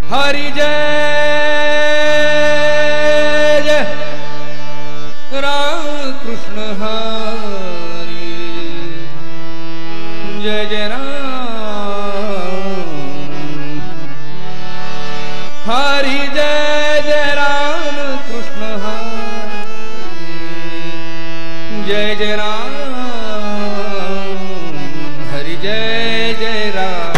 हरि जय जय राम कृष्ण हरि जय जय राम हरि जय जय राम कृष्ण हरि जय जय राम हरि जय जय राम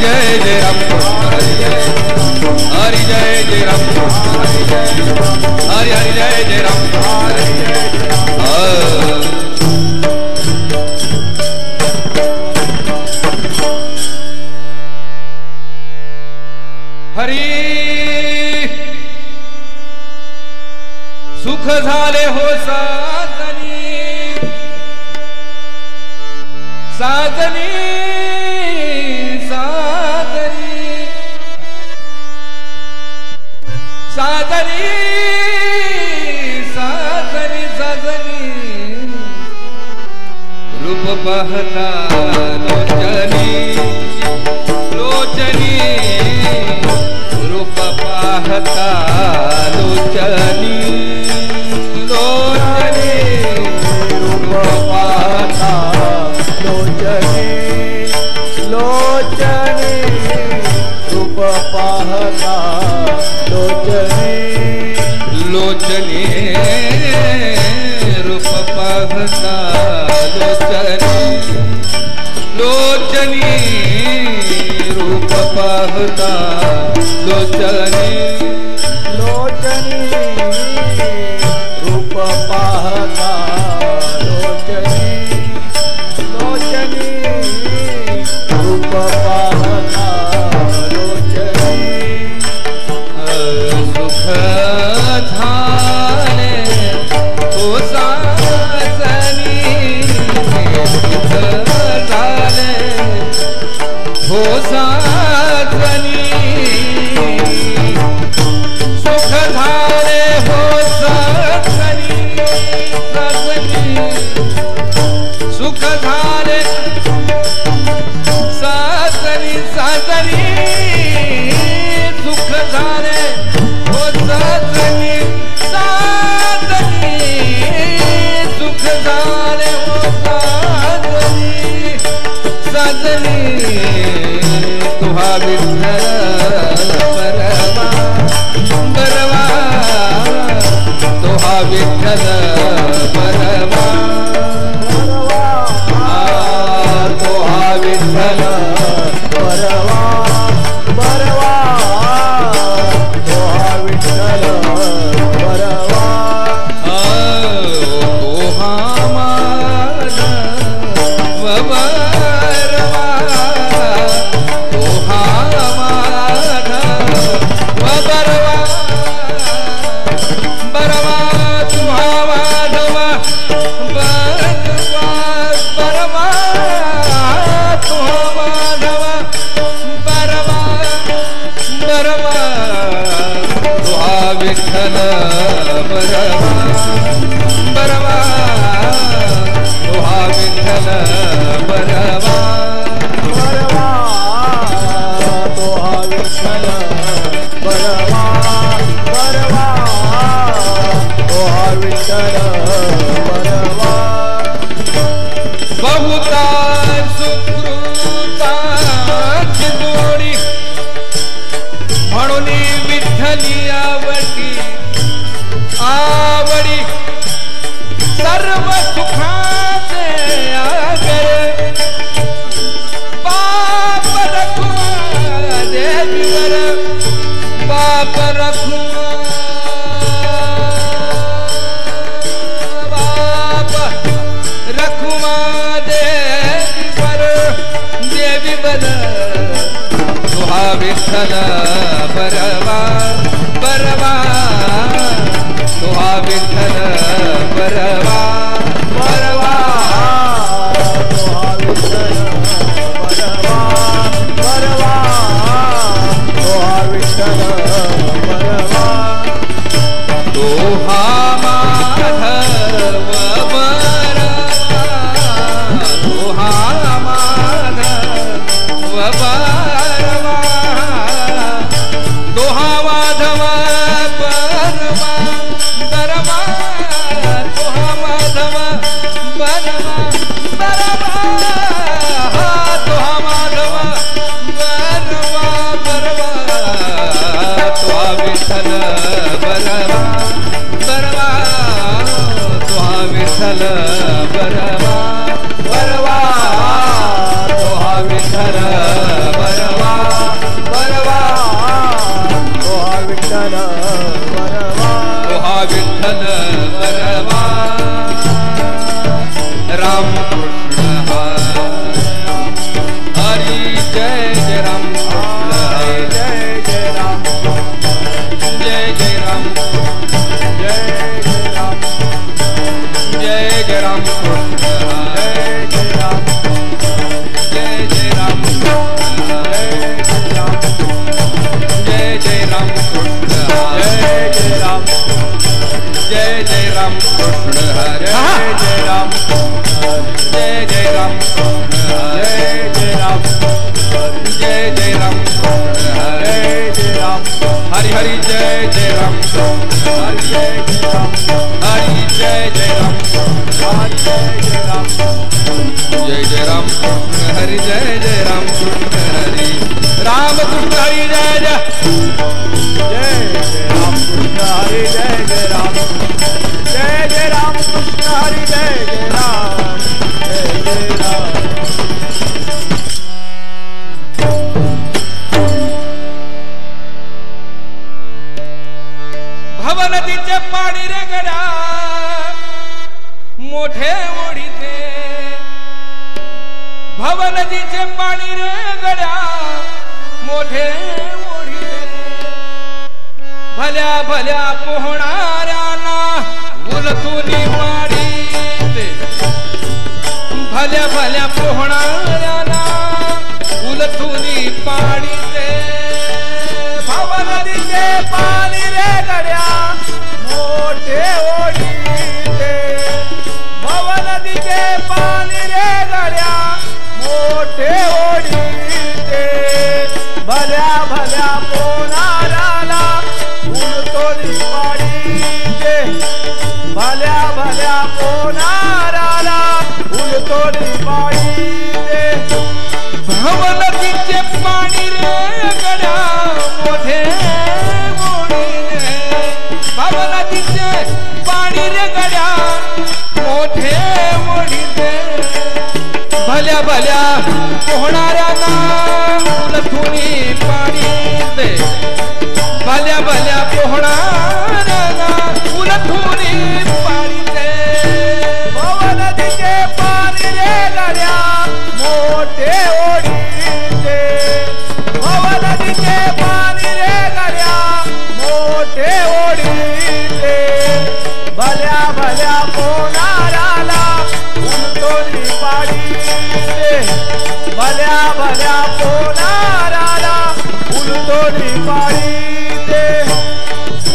जय जय राम कृष्ण हरि जय हरि जय जय राम कृष्ण हरि जय हरि हरि जय जय राम हरि जय। हरी सुख झाले हो साजनी साजनी साजनी साजनी साजनी साजनी रूप पाहता लोचनी लोचनी रूप पाहता लोचनी लोचनी रूप पाहता लोचनी लोचनी रूप पाहता लोचनी लोचनी रूप पाहता लोचनी लोचनी रूप पाहता लोचनी लोचनी रूप पाहता लोचनी लोचनी रूप पाहता लोचनी सुख झाले हो साजनी सुख झाले हो साजनी सुख झाले हो साजनी साजनी सुख झाले साजनी साजनी सुख झाले हो साजनी साजनी सुख झाले हो साजनी साजनी तुहा विठ्ठल बरवा बरवा तुहा विठ्ठल बरवा तुहा विठ्ठल बरवा बरवा तुहा विठ्ठल बरवा तुहा माधव बरवा तुहा माधव बरवा बरवा तुहा माधव बरवा बरवा तुहा माधव बरवा बरवा तुहा विठ्ठल बरवा बरवा तुहा विठ्ठल बरवा बरवा तुहा विठ्ठल बरवा बरवा तुहा विठ्ठल बरवा बहुता सुकृताची जोडी म्हणून विठ्ठली आवडी आवडी सर्व सुखाचे आगर बाप रखुमा देवीवर बाप रखुमा बाप रखुमा देवीवर देवीवर तुहा विठ्ठल बरवा बरवा तुहा विठ्ठल बरवा बरवा तुहा विठ्ठल बरवा बरवा तुहा विठ्ठल बरवा तुहा माधव बरवा तुहा माधव बरवा तुहा माधव बरवा बरवा तुहा माधव बरवा बरवा तुहा माधव बरवा बरवा तुहा विठ्ठल बरवा बरवा तुहा विठ्ठल बरवा बरवा तुहा विठ्ठल बरवा विठ्ठल बरवा हा विठ्ठल बरवा राम कृष्ण हरी जय जय राम कृष्ण हरी जय जय राम जय जय राम जय जय राम जय जय राम कृष्ण जय जय राम जय जय राम कृष्ण जय जय राम जय जय राम कृष्ण हरे जय राम जय जय राम कृष्ण हरे जय राम जय जय राम कृष्ण हरे जय राम हरि हरि जय जय राम हरि जय राम हरि जय जय राम हरि जय राम जय जय राम कृष्ण हरि जय जय राम कृष्ण हरि राम कृष्ण हरि जय जय जय जय राम कृष्ण हरि जय जय राम जय जय राम कृष्ण हरि जय जय राम जय जय राम भव नदीचे पाणी रे गड्या मोठे ओढीते भव नदीचे पाणी रे गड्या मोठे ओढीते भल्या भल्या पोहणाऱ्यांना उलथुनी पाडीते भल्या भल्या पोहणाऱ्यांना उलथुनी पाडीते भव नदीचे पाणी रे गड्या मोठे ओढीते भव नदीचे पाणी रे गड्या मोठे ओढीते भल्या भल्या पोहणाऱ्याला उलथुनी पाडीते भल्या भल्या पोहणाऱ्याला उलथुनी पाडीते भव नदीचे पाणी रे गड्या मोठे ओढीते भव नदीचे पाणी रे गड्या मोठे ओढीते भल्या भल्या पोहणाऱ्यांना उलथुनी पाडीते भल्या भल्या पोहणाऱ्यांना उलथुनी पाडीते भव नदीचे पाणी रे गड्या मोठे ओढीते भव नदीचे पाणी रे गड्या मोठे ओढीते भल्या भल्या पोहणाऱ्याला उलथुनी पाडीते भल्या भल्या पोहणाऱ्याला उलथुनी पाडीते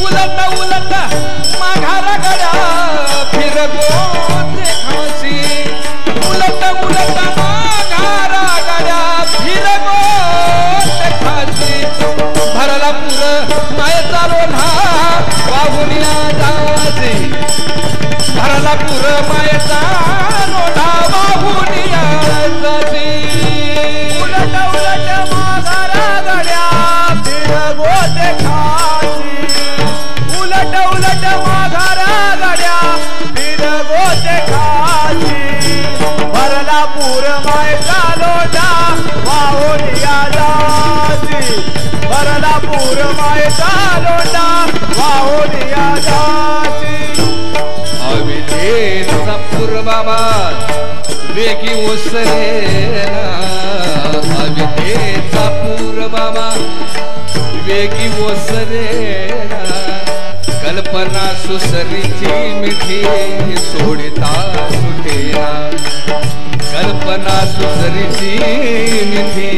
उलट उलट माघारा गड्या फिरगो ते खासी उलट उलट माघारा गड्या फिरगो ते खासी भरला पुर मायेचा लोढा वाहुनिया जासी भरला पुर मायेचा लोढा वाहुनिया जासी उलट उलट माघारा गड्या फिरगो ते खासी उलट उलट माघारा गड्या फिरगो ते खासी भरला पूर मायचा लोटा वाहुनिया जासी भरला पूर मायचा लोटा वाहुनिया जासी अविधेचा पूर बाबा वेगी ओसरेना अविधेचा पूर बाबा वेगी ओसरेना कल्पना सुसरीची मिठी सोडता सुटेना कल्पना सुसरीची मिठी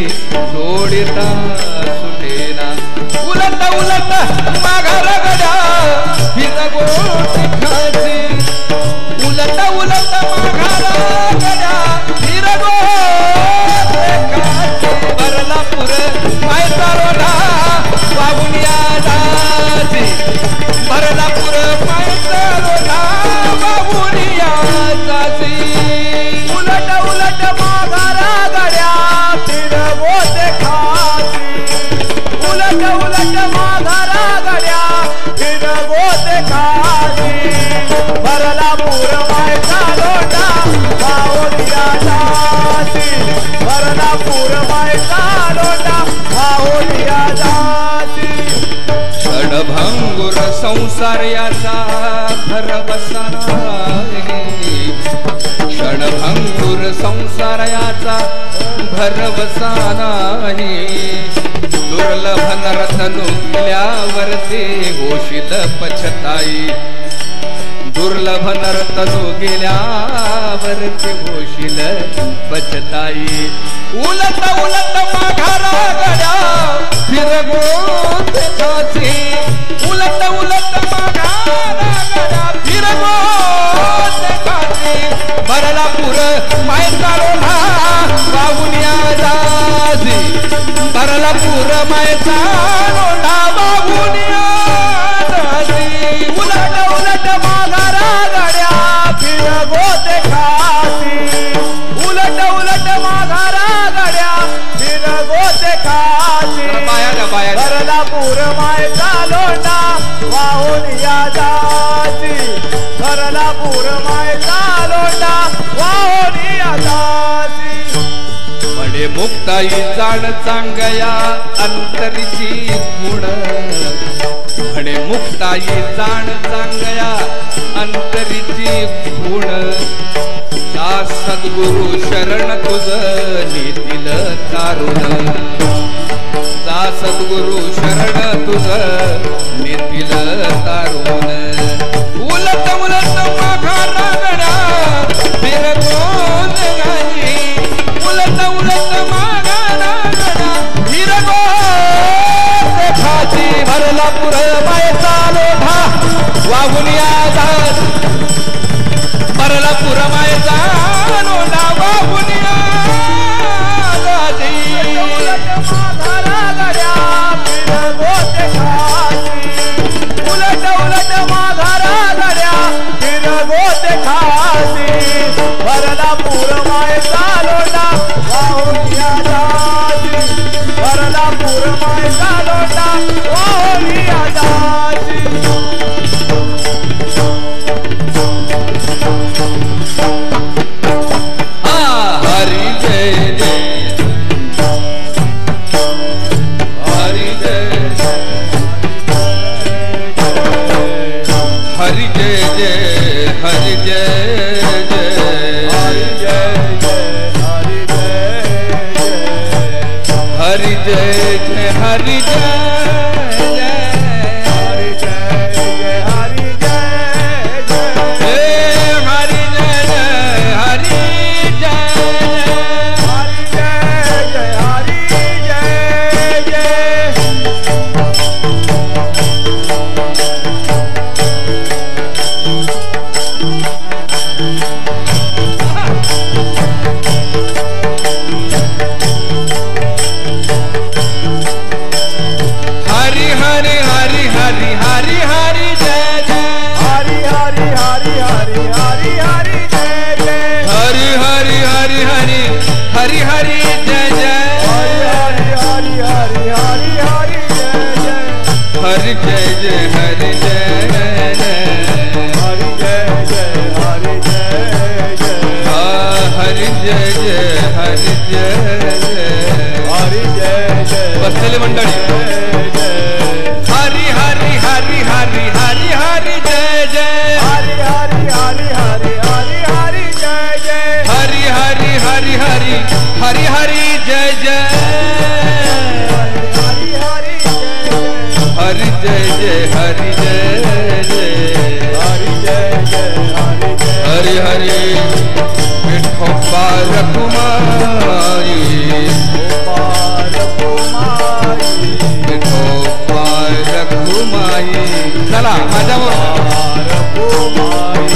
सोडता सुटेना उलट उलट माघारा गड्या फिरगो ते खासी उलट उलट माघारा गड्या फिरगो ते खासी भरला पुर मायचा लोढा वाहुनिया जासी भरला पुर मायचा लोढा वाहुनिया जासी उलट उलट माघारा गड्या फिरगो ते खासी उलट उलट माघारा गड्या फिरगो ते खासी संसार याचा भरवसा नाही, क्षणभंगुर संसार याचा भरवसा नाही. दुर्लभ नरतनु गेल्यावरती होशील पछताई, दुर्लभ नरतनु गेल्यावरती होशील पछताई. उलट उलट माघारा गड्या फिरगो देखाची, उलट उलट माघारा गड्या फिरगो देखाची. भरला पुर मायचा लोढा वाहून या जासी, भरला पुर मायचा लोढा वाहून या जासी. उलट उलट माघारा गड्या फिरगो देखाची, उलट उलट माघारा गड्या फिरगो देखाची. भरला पूर मायचा लोंढा वाहून या जाती, भरला पूर मायचा लोंढा वाहून या जाती. म्हणे मुक्ताई जाण चांगया अंतरीची गुण, म्हणे मुक्ताई जाण चांगया अंतरीची गुण. जा सद्गुरु शरण तुझ नेतील तारुण, जा सद्गुरु शरण तुझ नेतील तारुण. उलट उलट माघारा गड्या फिरगो देखाची, उलट उलट माघारा गड्या फिरगो देखाची. भरला पुर मायचा लोढा वाहून या जासी, भरला पुर मायचा लोढा वाहून या जासी. माघारा गड्या फिरगो देखाची, उलट उलट माघारा गड्या फिरगो देखाची. भरला पूर मायचा लोंढा वाहून या जाती, भरला पूर मायचा लोंढा वाहून या जाती. हरि जय जय, हरि जय हरि जय जय, हरि जय जय, हरि जय जय, हरि जय जय, हरि जय जय, हरि जय जय, हरि जय जय, हरि जय जय, हे हरि जय जय, हरि जय जय, हरि जय जय, हरि जय जय. हरि हरि हरि हरि हरि हरि जय जय, हरि हरि हरि हरि हरि हरि जय जय, हरि हरि हरि हरि हरि हरि जय जय, हरि हरि हरि हरि हरि जय जय, हरि जय जय, हरि जय जय, हरि जय जय, हरि जय जय, हरि जय जय, हरि जय जय, हरि जय जय. बसलेली मंडळी. हरि हरि हरि हरि हरि हरि जय जय, हरि हरि हरि हरि हरि हरि जय जय, हरि हरि हरि हरि हरि हरि जय जय, हरि हरि जय जय, हरि जय जय, हरि जय जय, हरि जय जय, हरि जय. हरि हरि विठोबा रघुमाई, गोपाल कुमारी, विठोबा रघुमाई. चला माझ्यावर. गोपाल कुमारी.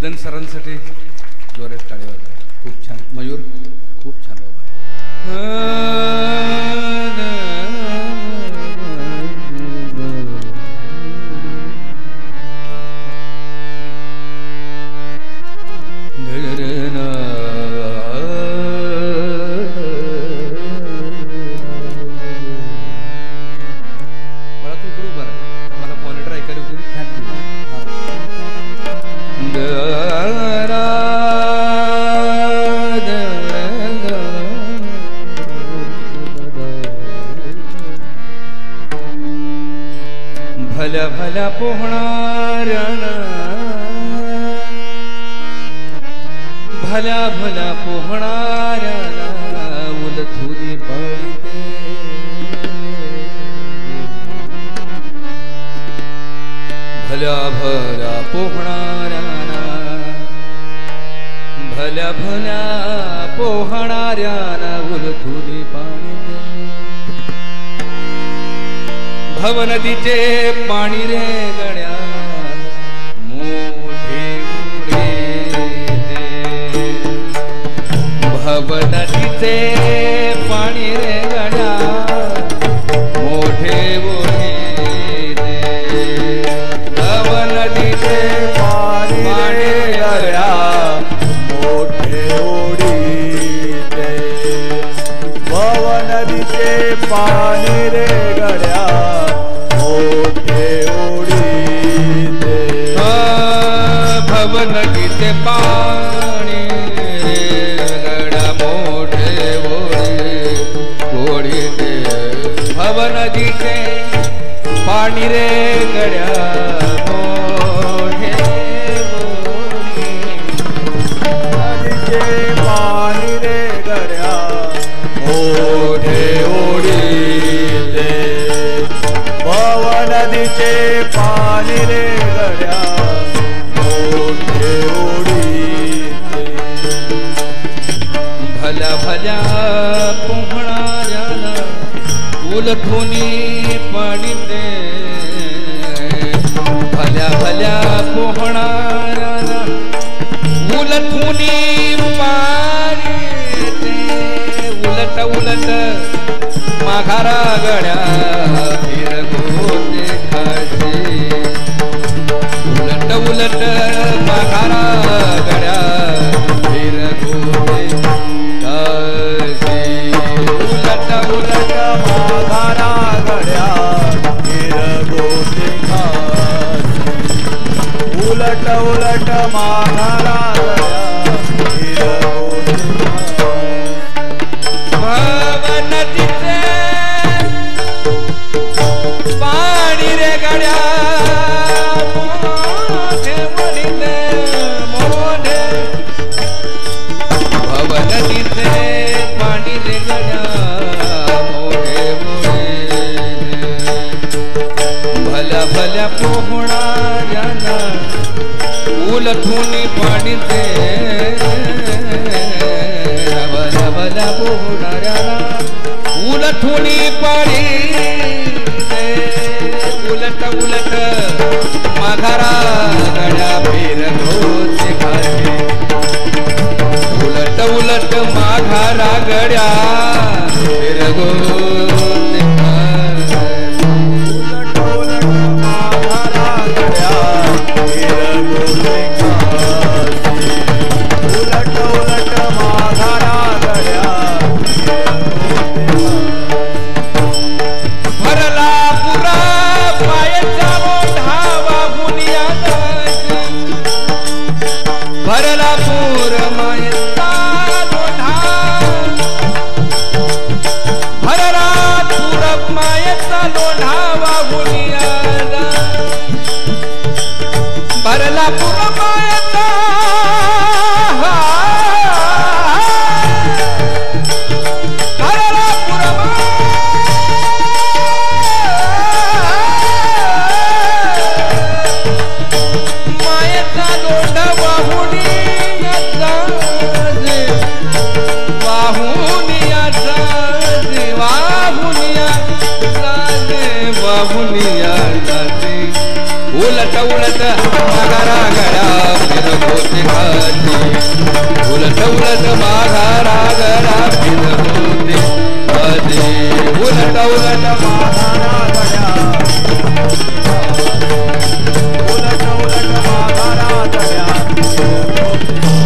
मदन सरांसाठी जोरात टाळी वाजवा. खूप छान मयूर, खूप छान बाबा. भल्या भल्या पोहणाऱ्याना, भल्या भल्या पोहणाऱ्याना उलथुनी पाळीते. भल्या भल्या पोहणाऱ्याना, भल्या भल्या पोहणाऱ्याना उलथुनी पाळीते. भव नदीचे पाणी रे गड्या मोठे उडीते. भव नदीचे पाणी रे गड्या मोठे उडीते. भव नदीचे पाणी रे गड्या मोठे उडीते. भव नदीचे पाणी रे गड्या भव नदीचे पाणी गड्या मोठे ओढीते. भव नदीचे पाणी रे गड्या मोठे नदीचे पाणी रे गड्या मोठे ओढीते. भव नदीचे पाणी रे गड्या मोठे ओढीते. भल्या भल्या पोहणाऱ्याला उलथुनी पाडीते. भल्या भल्या पोहणाऱ्याला उलथुनी पाडीते. उलट उलट माघारा गड्या फिरगोते खाशी. उलट उलट माघारा गड्या फिरगोते खाशी. उलट उलट माघारा गड्या फिरगोते खाशी. उलट उलट माघारा गड्या फिरगोते खाशी. भव नदीचे पाणी रे गड्या मोठे ओढीते मोठे. भव नदीचे पाणी रे गड्या मोठे ओढीते. भल्या भल्या पोहणाऱ्याना उलथुनी पाडीते. भल्या भल्या पोहणाऱ्याना उलथुनी पाडीते. उलट उलट माघारा गड्या फिरगोते खाशी. उलट उलट माघारा गड्या फिरगोते खाशी. उलट उलट माघारा गड्या फिरगोते खाशी. उलट उलट माघारा गड्या फिरगोते खाशी. भरला पुरा पायाचा मोठा वाहुनिया नदी. भरला पूर मायेचा मोठा. भरला पूर मायेचा लोढा वाहुनिया. भरला पूर मायेचा भरला पूर मायेचा लोढा वाहुनिया. उलट माघारा गळा फिरवते कधी उलट उलट माघारा गळा फिरवते कधी उलट उलट माघारा गळा उलट उलट माघारा गळा फिरवते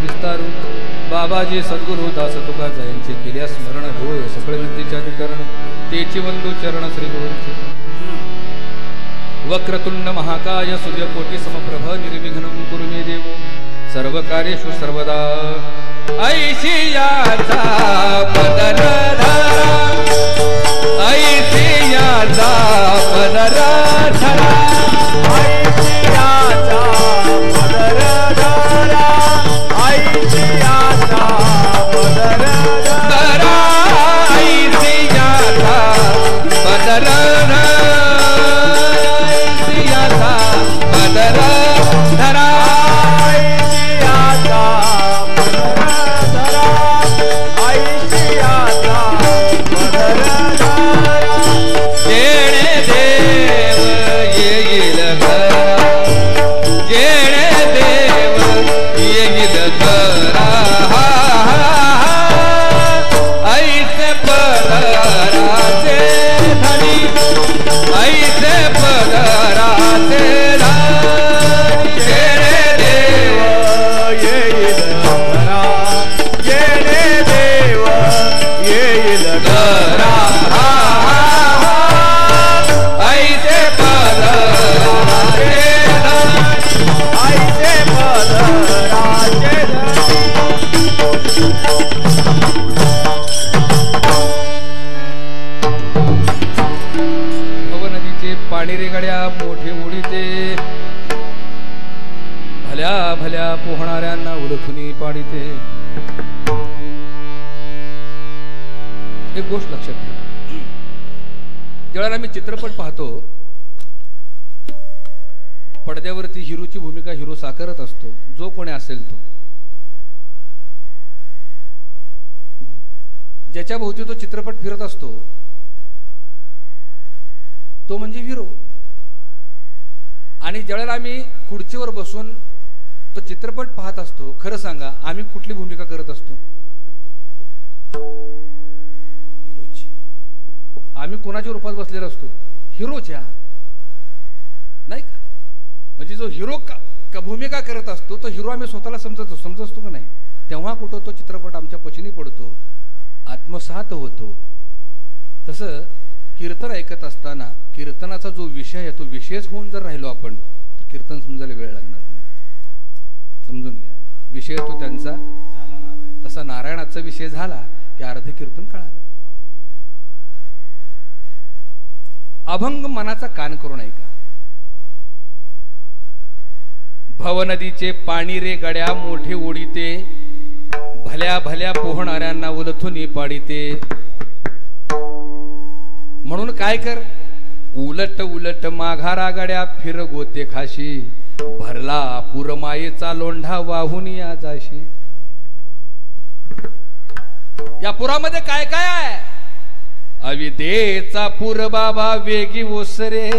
विठ्ठल बाबाजी सद्गुरु दास तुका जयांचे केल्या स्मरण होय सकळ विद्येच्या अधिकरण तेची वंदू चरण श्री गुरूंचे वक्रतुंड महाकाय सूर्यकोटी समप्रभ निर्विघ्नं कुरु मे देव सर्व कार्येषु सर्वदा ऐशियाचा पदर धरा ऐशियाचा पदर धरा ऐशियाचा पदर धरा ऐशियाचा पदर धरा ऐशियाचा पदर धरा ऐशियाचा पदर देव येईल खरा ऐसे पदराचे धनी ऐसे पदराचे धनी येणे देव येईल खरा येणे देव येईल खरा ऐसे पदराचे धनी ऐसे पदराचे धनी पाणी रेगाड्या मोठे उडीते भल्या भल्या पोहणाऱ्यांना उलथुनी पाडिते. एक गोष्ट लक्षात ठेवा, ज्यावेळेला आम्ही चित्रपट पाहतो पडद्यावरती हिरोची भूमिका हिरो साकारत असतो, जो कोणी असेल तो, ज्याच्या भोवती तो चित्रपट फिरत असतो तो म्हणजे हिरो. आणि ज्यावेळेला आम्ही खुर्चीवर बसून तो चित्रपट पाहत असतो, खरं सांगा आम्ही कुठली भूमिका करत असतो? हिरोची. आम्ही कोणाच्या रूपात बसलेला असतो? हिरोच्या, नाही का? म्हणजे जो हिरो का भूमिका करत असतो तो हिरो आम्ही स्वतःला समजत असतो का नाही? तेव्हा कुठं तो चित्रपट आमच्या पचनी पडतो, आत्मसात होतो. तसं कीर्तन ऐकत असताना कीर्तनाचा जो विषय आहे तो विषयच होऊन जर राहिलो आपण तर कीर्तन समजायला वेळ लागणार नाही. समजून घ्या, विषय तो त्यांचा झाला नारायण. तसा नारायणाचा विषय झाला की अर्ध कीर्तन कळालं. अभंग मनाचा कान करून ऐका. भवनदीचे पाणी रे गड्या मोठे ओढीते भल्या भल्या पोहणाऱ्यांना उलथुनी पाडिते. म्हणून काय कर, उलट उलट माघारा गड्या फिर गोते खाशी भरला पुरमायेचा लोंढा वाहून या जाशी. या पुरामध्ये काय काय आहे? अविदेचा पूर बाबा वेगी ओसरे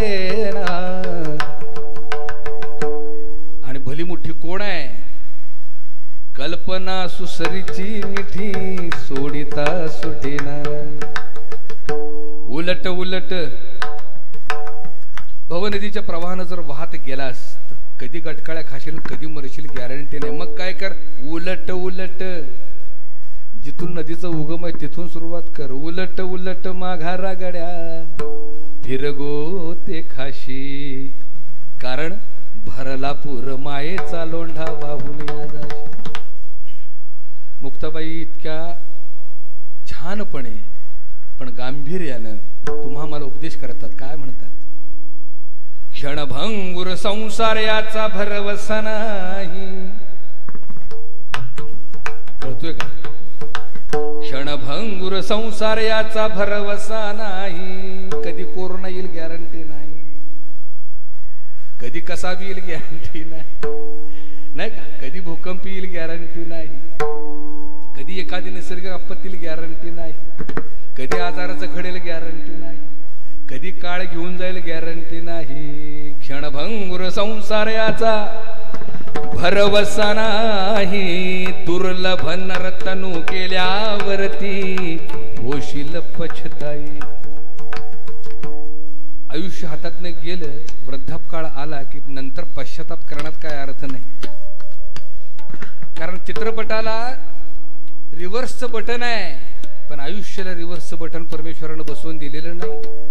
आणि भली मोठी कोण आहे? कल्पना सुसरीची मिठी सोडिता सुटेना. उलट उलट भवनदीच्या प्रवाहानं जर वाहत गेलास तर कधी गटकाळ्या खाशील कधी मरशील गॅरंटी नाही. मग काय कर, उलट उलट जिथून नदीचं उगम आहे तिथून सुरुवात कर. उलट उलट माघारा गड्या फिरगो ते खाशी कारण भरला पूर मायेचा लोंढा वाहून या जाशी. मुक्ताबाई इतक्या छानपणे पण गांभीर्यानं तुम्हा मला उपदेश करतात. काय म्हणतात? क्षणभंगुर संसार याचा भरवसा नाही. कळतोय का? क्षणभंगुर संसार याचा भरवसा नाही. कधी कोरोना येईल गॅरंटी नाही, कधी कसा बी येईल गॅरंटी नाही का? कधी भूकंप येईल गॅरंटी नाही, कधी एखादी नैसर्गिक आपत्ती येईल गॅरंटी नाही, कधी आजाराचं घडेल गॅरंटी नाही, कधी काळ घेऊन जाईल गॅरंटी नाही. क्षणभंगुर संसार याचा भरवसा नाही. दुर्लभ नरतनु केल्यावरती होशील पछताई. आयुष्य हातातनं गेलं, वृद्धापकाळ आला की नंतर पश्चाताप करण्यात काय अर्थ नाही. कारण चित्रपटाला रिव्हर्सचं बटन आहे पण आयुष्याला रिव्हर्सचं बटन परमेश्वरानं बसवून दिलेलं नाही.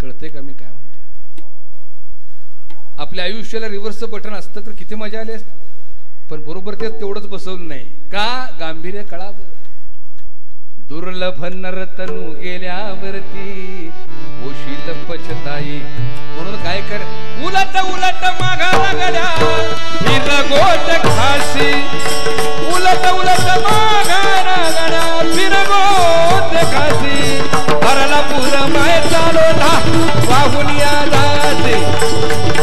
कळते का मी काय म्हणतो? आपल्या आयुष्याला रिव्हर्सचं बटन असतं तर किती मजा आली असती, पण बरोबर ते तेवढंच बसवलं नाही. का? गांभीर्य कळावं. दुर्लभ नरतनु गेल्यावरती होशील पछताई. म्हणून काय कर, उलट उलट माघारा गड्या फिर गोट खाशी. उलट उलट माघारा गड्या फिर गोट खाशी भरला पूर मायेचा लोढा वाहून या जाशी.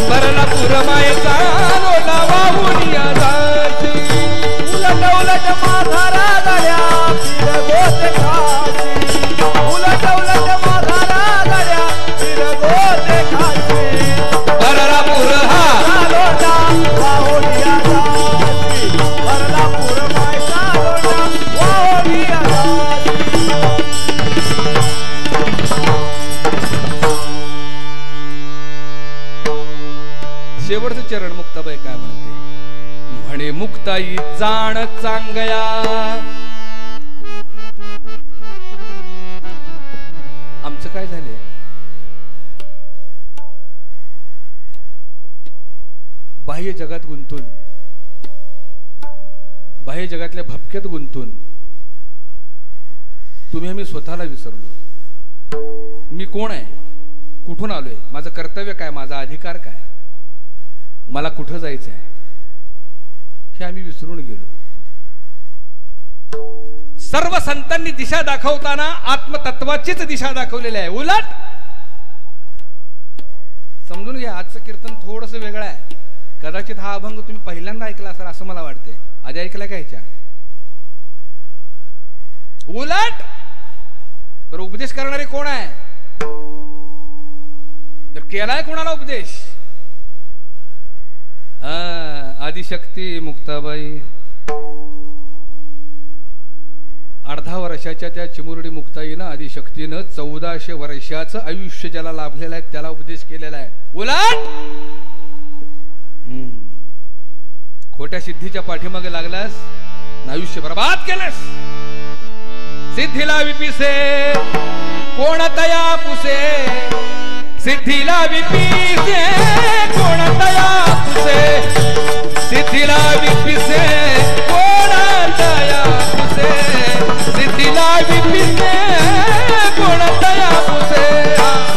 भरला पूर मायेचा लोढा वाहून या जाशी. उलट उलट माघारा गड्या फिर गोट खाशी. उलट उलट माघारा गड्या फिर गोट खाशी भरला पूर हा लोढा शेवटचं चरण मुक्ताबाई काय म्हणते, म्हणे मुक्ताई जाण चांगया. आमचं काय झाले, बाह्य जगात गुंतून, बाह्य जगातल्या भपक्यात गुंतून तुम्ही आम्ही स्वतःला विसरलो. मी कोण आहे, कुठून आलोय, माझं कर्तव्य काय, माझा अधिकार काय, मला कुठं जायचं आहे, हे आम्ही विसरून गेलो. सर्व संतांनी दिशा दाखवताना आत्मतत्वाचीच दिशा दाखवलेली आहे. उलट समजून घ्या, आजचं कीर्तन थोडंसं वेगळं आहे. कदाचित हा अभंग तुम्ही पहिल्यांदा ऐकला असाल असं मला वाटते. आधी ऐकला का ह्याच्या? उलट तर उपदेश करणारे कोण आहे, तर केलाय कोणाला उपदेश? आदिशक्ती मुक्ताबाई. अर्धा वर्षाच्या त्या चिमुरडी मुक्ताईनं आदिशक्तीनं 1400 वर्षाचं आयुष्य ज्याला लाभलेलं आहे त्याला उपदेश केलेला आहे. उलट खोट्या सिद्धीच्या पाठीमागे लागलास, आयुष्य बर्बाद केलंस. सिद्धीला विपिसे कोण तया पुसे, सिद्धीला विपिसे कोण तया पुसे, सिद्धीला विपिसे कोण तया पुसे, सिद्धीला विपिसे कोण तया पुसे,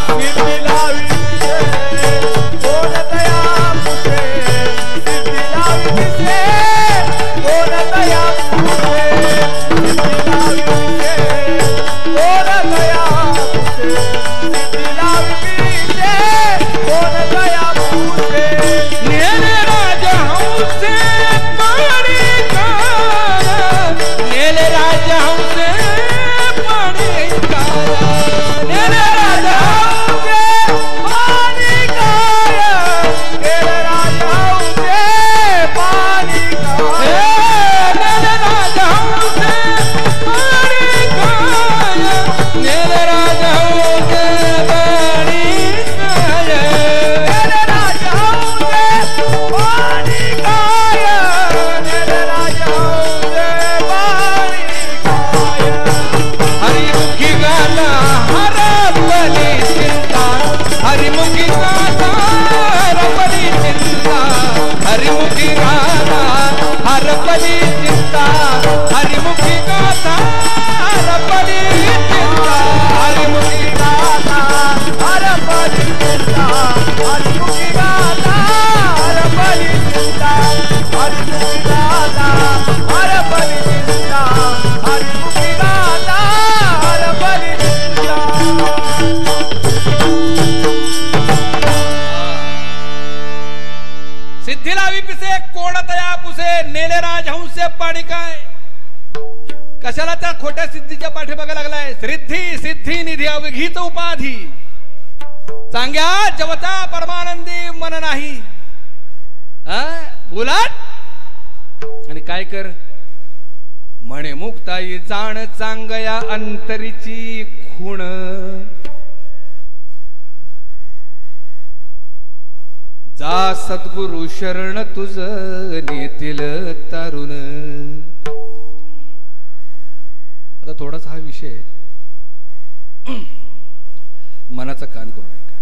सिद्धीला विपिसे कोण तया पुसे, सिद्धीला विपिसे कोण तया पुसे, सिद्धीला विपिसे कोण तया पुसे, सिद्धीला विपिसे कोण तया पुसे. नेले राजा हंसे पाणी काया, नेले राजा हंसे पाणी काया, नेले राजा हंसे पाणी काया, नेले राजा हंसे पाणी काया, नेले राजा हंसे पाणी काया, नेले राजा हंसे पाणी काया. नेले राजा हंसे पाणी काया, नेले राजा हंसे पाणी काया. हरिमुखी गाला हरपली चिंता, हरिमुखी गाला हरपली चिंता, हरिमुखी गाला हरपली चिंता, हरिमुखी गाला हरपली चिंता, हरिमुखी गाता हरपली चिंता, हरिमुखी गाता हरपली चिंता, हरिमुखी गाता हरपली चिंता, हरिमुखी गाता हरपली चिंता. सिद्धीला विपिसे कोण तया पुसे, नेले राजहंसे पाणी काय. कशाला त्या खोट्या सिद्धीच्या पाठीमागे लागलाय? सिद्धी सिद्धी निधी अवघीच उपाधी, चांग्या जवता परमानंदी मन नाही. उलट आणि काय कर, म्हणे मुक्ताई जाण चांगया अंतरीची खूण, जा सद्गुरु शरण तुझ नेतील तारुण. आता थोडासा हा विषय मनाचा कान करून ऐका.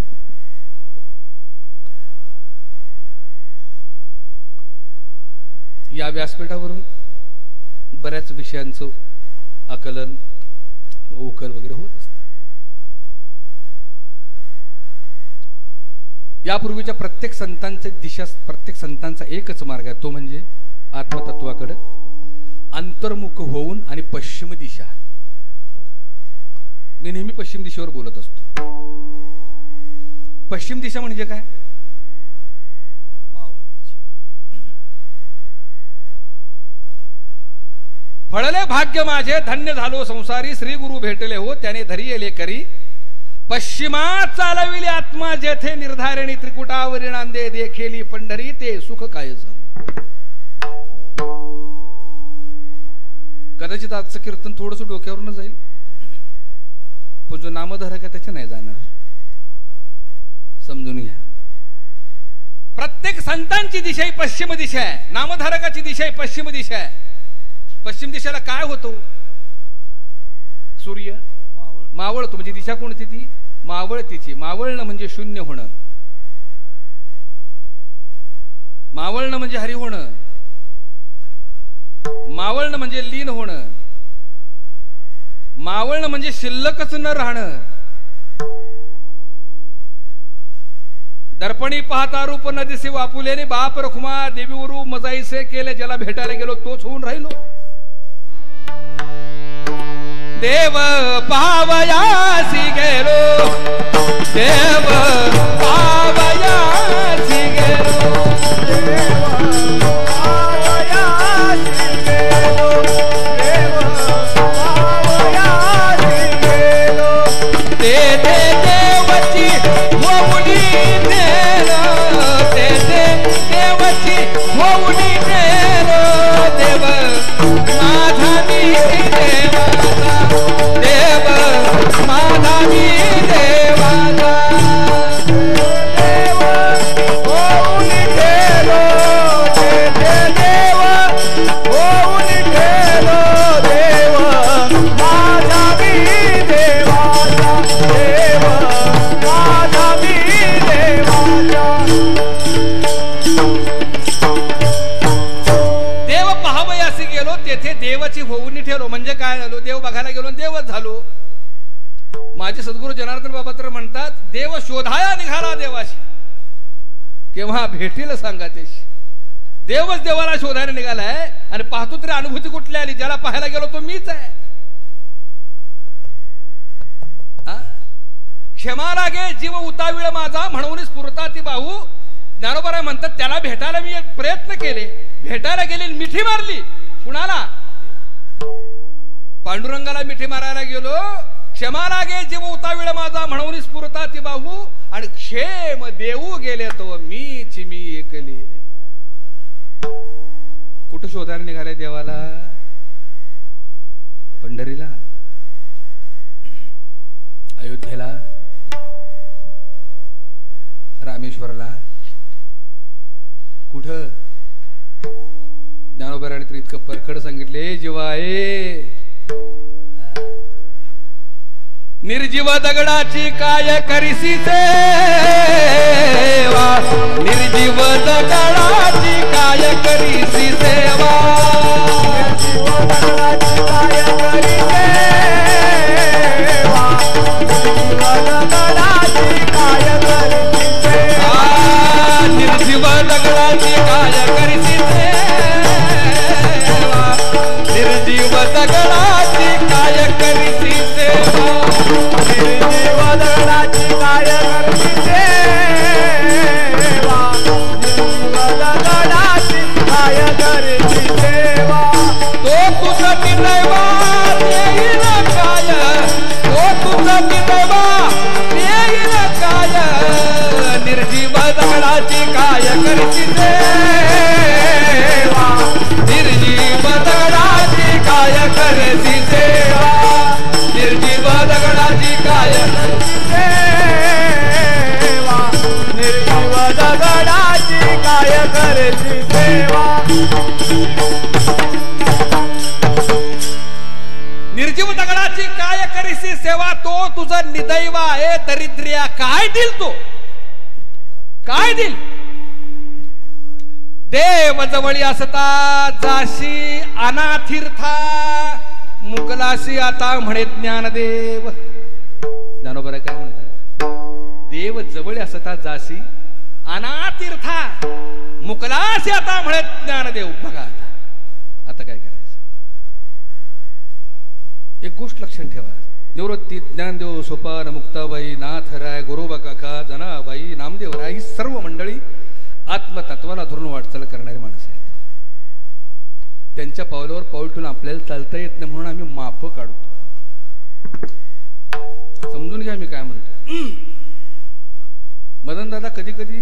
या व्यासपीठावरून बऱ्याच विषयांचं आकलन उकल वगैरे होत असतं. यापूर्वीच्या प्रत्येक संतांच्या दिशा, प्रत्येक संतांचा एकच मार्ग आहे, तो म्हणजे आत्मतत्वाकडे अंतर्मुख होऊन आणि पश्चिम दिशा. मी नेहमी पश्चिम दिशेवर बोलत असतो. पश्चिम दिशा म्हणजे काय? फळले भाग्य माझे धन्य झालो संसारी, श्री गुरु भेटले हो त्याने धरी येले करी, पश्चिमात चालविली आत्मा जेथे निर्धारिणी, त्रिकुटावरी नांदे देखेली पंढरी, ते सुख काय सांग. कदाचित आजचं कीर्तन थोडस डोक्यावरून जाईल, पण जो नामधारक आहे त्याच्या नाही जाणार. समजून घ्या. प्रत्येक संतांची दिशा ही पश्चिम दिशा आहे, नामधारकाची दिशा ही पश्चिम दिशा आहे. पश्चिम दिशेला काय होतो? सूर्य मावळतो. म्हणजे दिशा कोणती? ती मावळतीची. मावळणं म्हणजे शून्य होणं, मावळणं म्हणजे हरी होणं, मावळणं म्हणजे लीन होणं, मावळणं म्हणजे शिल्लकच न राहणं. दर्पणी पाहता रूप न दिसे वापुलेने बाप रखुमा देवीवरू मजाईसे केले. ज्याला भेटायला गेलो तोच होऊन राहिलो. देव पावयासी गेलो, देव पावयासी गेलो, देव पावयासी गेलो, देव पावयासी गेलो. ते देवची होऊनी नेलो, ते देवची होऊनी नेलो. देव माझा मी देवाचा, देव माझा मी देवाचा. देव होऊन गेलो, ते देव होऊन गेलो. देव माझा मी देवाचा, देव माझा मी देवाचा. देव पाहावयासी गेलो, तेथे देवाची होऊन ठेवलो. म्हणजे काय झालो? देव बघायला गेलो, देवच झालो. माझे सद्गुरू जनार्दन बाबा तर म्हणतात, देव शोधाया निघाला देवाशी, केव्हा भेटील सांगा त्याशी. देवच देवाला शोधायला निघालाय आणि पाहतो तरी अनुभूती कुठली आली? ज्याला पाहायला गेलो तो मीच आहे. क्षमा लागे जीव उताविळ माझा, म्हणून स्फुरता ती बाहू. ज्ञानोबा म्हणतात, त्याला भेटायला मी प्रयत्न केले, भेटायला गेले, मिठी मारली. कुणाला? पांडुरंगाला मिठी मारायला गेलो. क्षमा लागे जीव उताविळ माझा, म्हणून स्फुरता ती बाहू. आणि क्षेम देऊ गेले तो मीच मी एकली. कुठं शोधायला निघाले देवाला? पंढरीला, अयोध्येला, रामेश्वरला. कुठं? ज्ञानोबाराने तर इतकं परखड सांगितले, जीवाए निर्जीव दगडाची काय करीसी सेवा, निर्जीव दगडाची काय करीसी सेवा, निर्जीव दगडाची काय करी सेवा, निर्जीव दगडाची काय करीसी सेवा, निर्जीव दगडाची काय करीसी सेवा, निर्जीव दगडाची काय करीसी सेवा, निर्जीव दगडाची काय करती सेवा, निर्जीव दगडाची काय करती सेवा. तो तुझा निर्णयवा देईल काय, तो तुझा निर्णयवा देईल काय, निर्जीव दगडाची काय करती सेवा, निर्जीव दगडाची काय करती सेवा, निर्जीव दगडाची काय करती सेवा, निर्जीव दगडाची काय करती सेवा. निर्जीव दगडाची काय करीसी सेवा, तो तुझा निदैव आहे दरिद्र्या. काय दिल तो? काय दिल? देव जवळी असता जाशी अनाथीर्था, मुकलाशी आता म्हणे ज्ञानदेव. ज्ञानोबा काय म्हणतात? देव जवळ असता जाशी अनाथीर्था, मुकलाशी आता म्हणे ज्ञानदेव. बघा आता काय करायचं? एक गोष्ट लक्षात ठेवा. निवृत्ती, ज्ञानदेव, सोपान, मुक्ताबाई, नाथराय, गोरोबा काका, जनाबाई, नामदेवराय ही सर्व मंडळी आत्मतत्वाला धरून वाटचाल करणारी माणसं आहेत. त्यांच्या पावलावर पाऊल ठेवून आपल्याला चालता येत नाही, म्हणून आम्ही माप काढतो. समजून घ्या मी काय म्हणतो. मदन दादा कधी कधी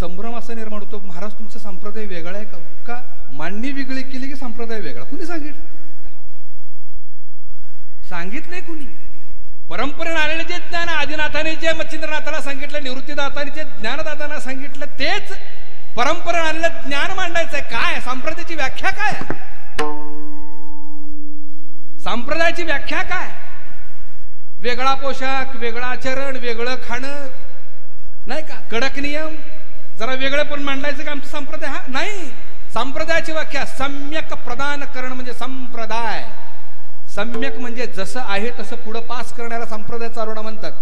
संभ्रम असा निर्माण होतो, महाराज तुमचा संप्रदाय वेगळा आहे का? मांडणी वेगळी केली की संप्रदाय वेगळा? कुणी सांगितलंय? कुणी परंपरेने आलेले जे ज्ञान आदिनाथाने जे मच्छिंद्रनाथाला सांगितलं, निवृत्तीदाताने जे ज्ञानदातांना सांगितलं, तेच परंपरेने आलेलं ज्ञान मांडायचंय. काय संप्रदायाची व्याख्या काय? संप्रदायाची व्याख्या काय? वेगळा पोशाख, वेगळं आचरण, वेगळं खाणं, नाही का? कडक नियम, जरा वेगळं पण मांडायचं का आमचा संप्रदाय? हा नाही. संप्रदायाची व्याख्या सम्यक प्रदान करणं म्हणजे संप्रदाय. सम्यक म्हणजे जसं आहे तसं पुढं पास करण्याला संप्रदाय चालवणं म्हणतात.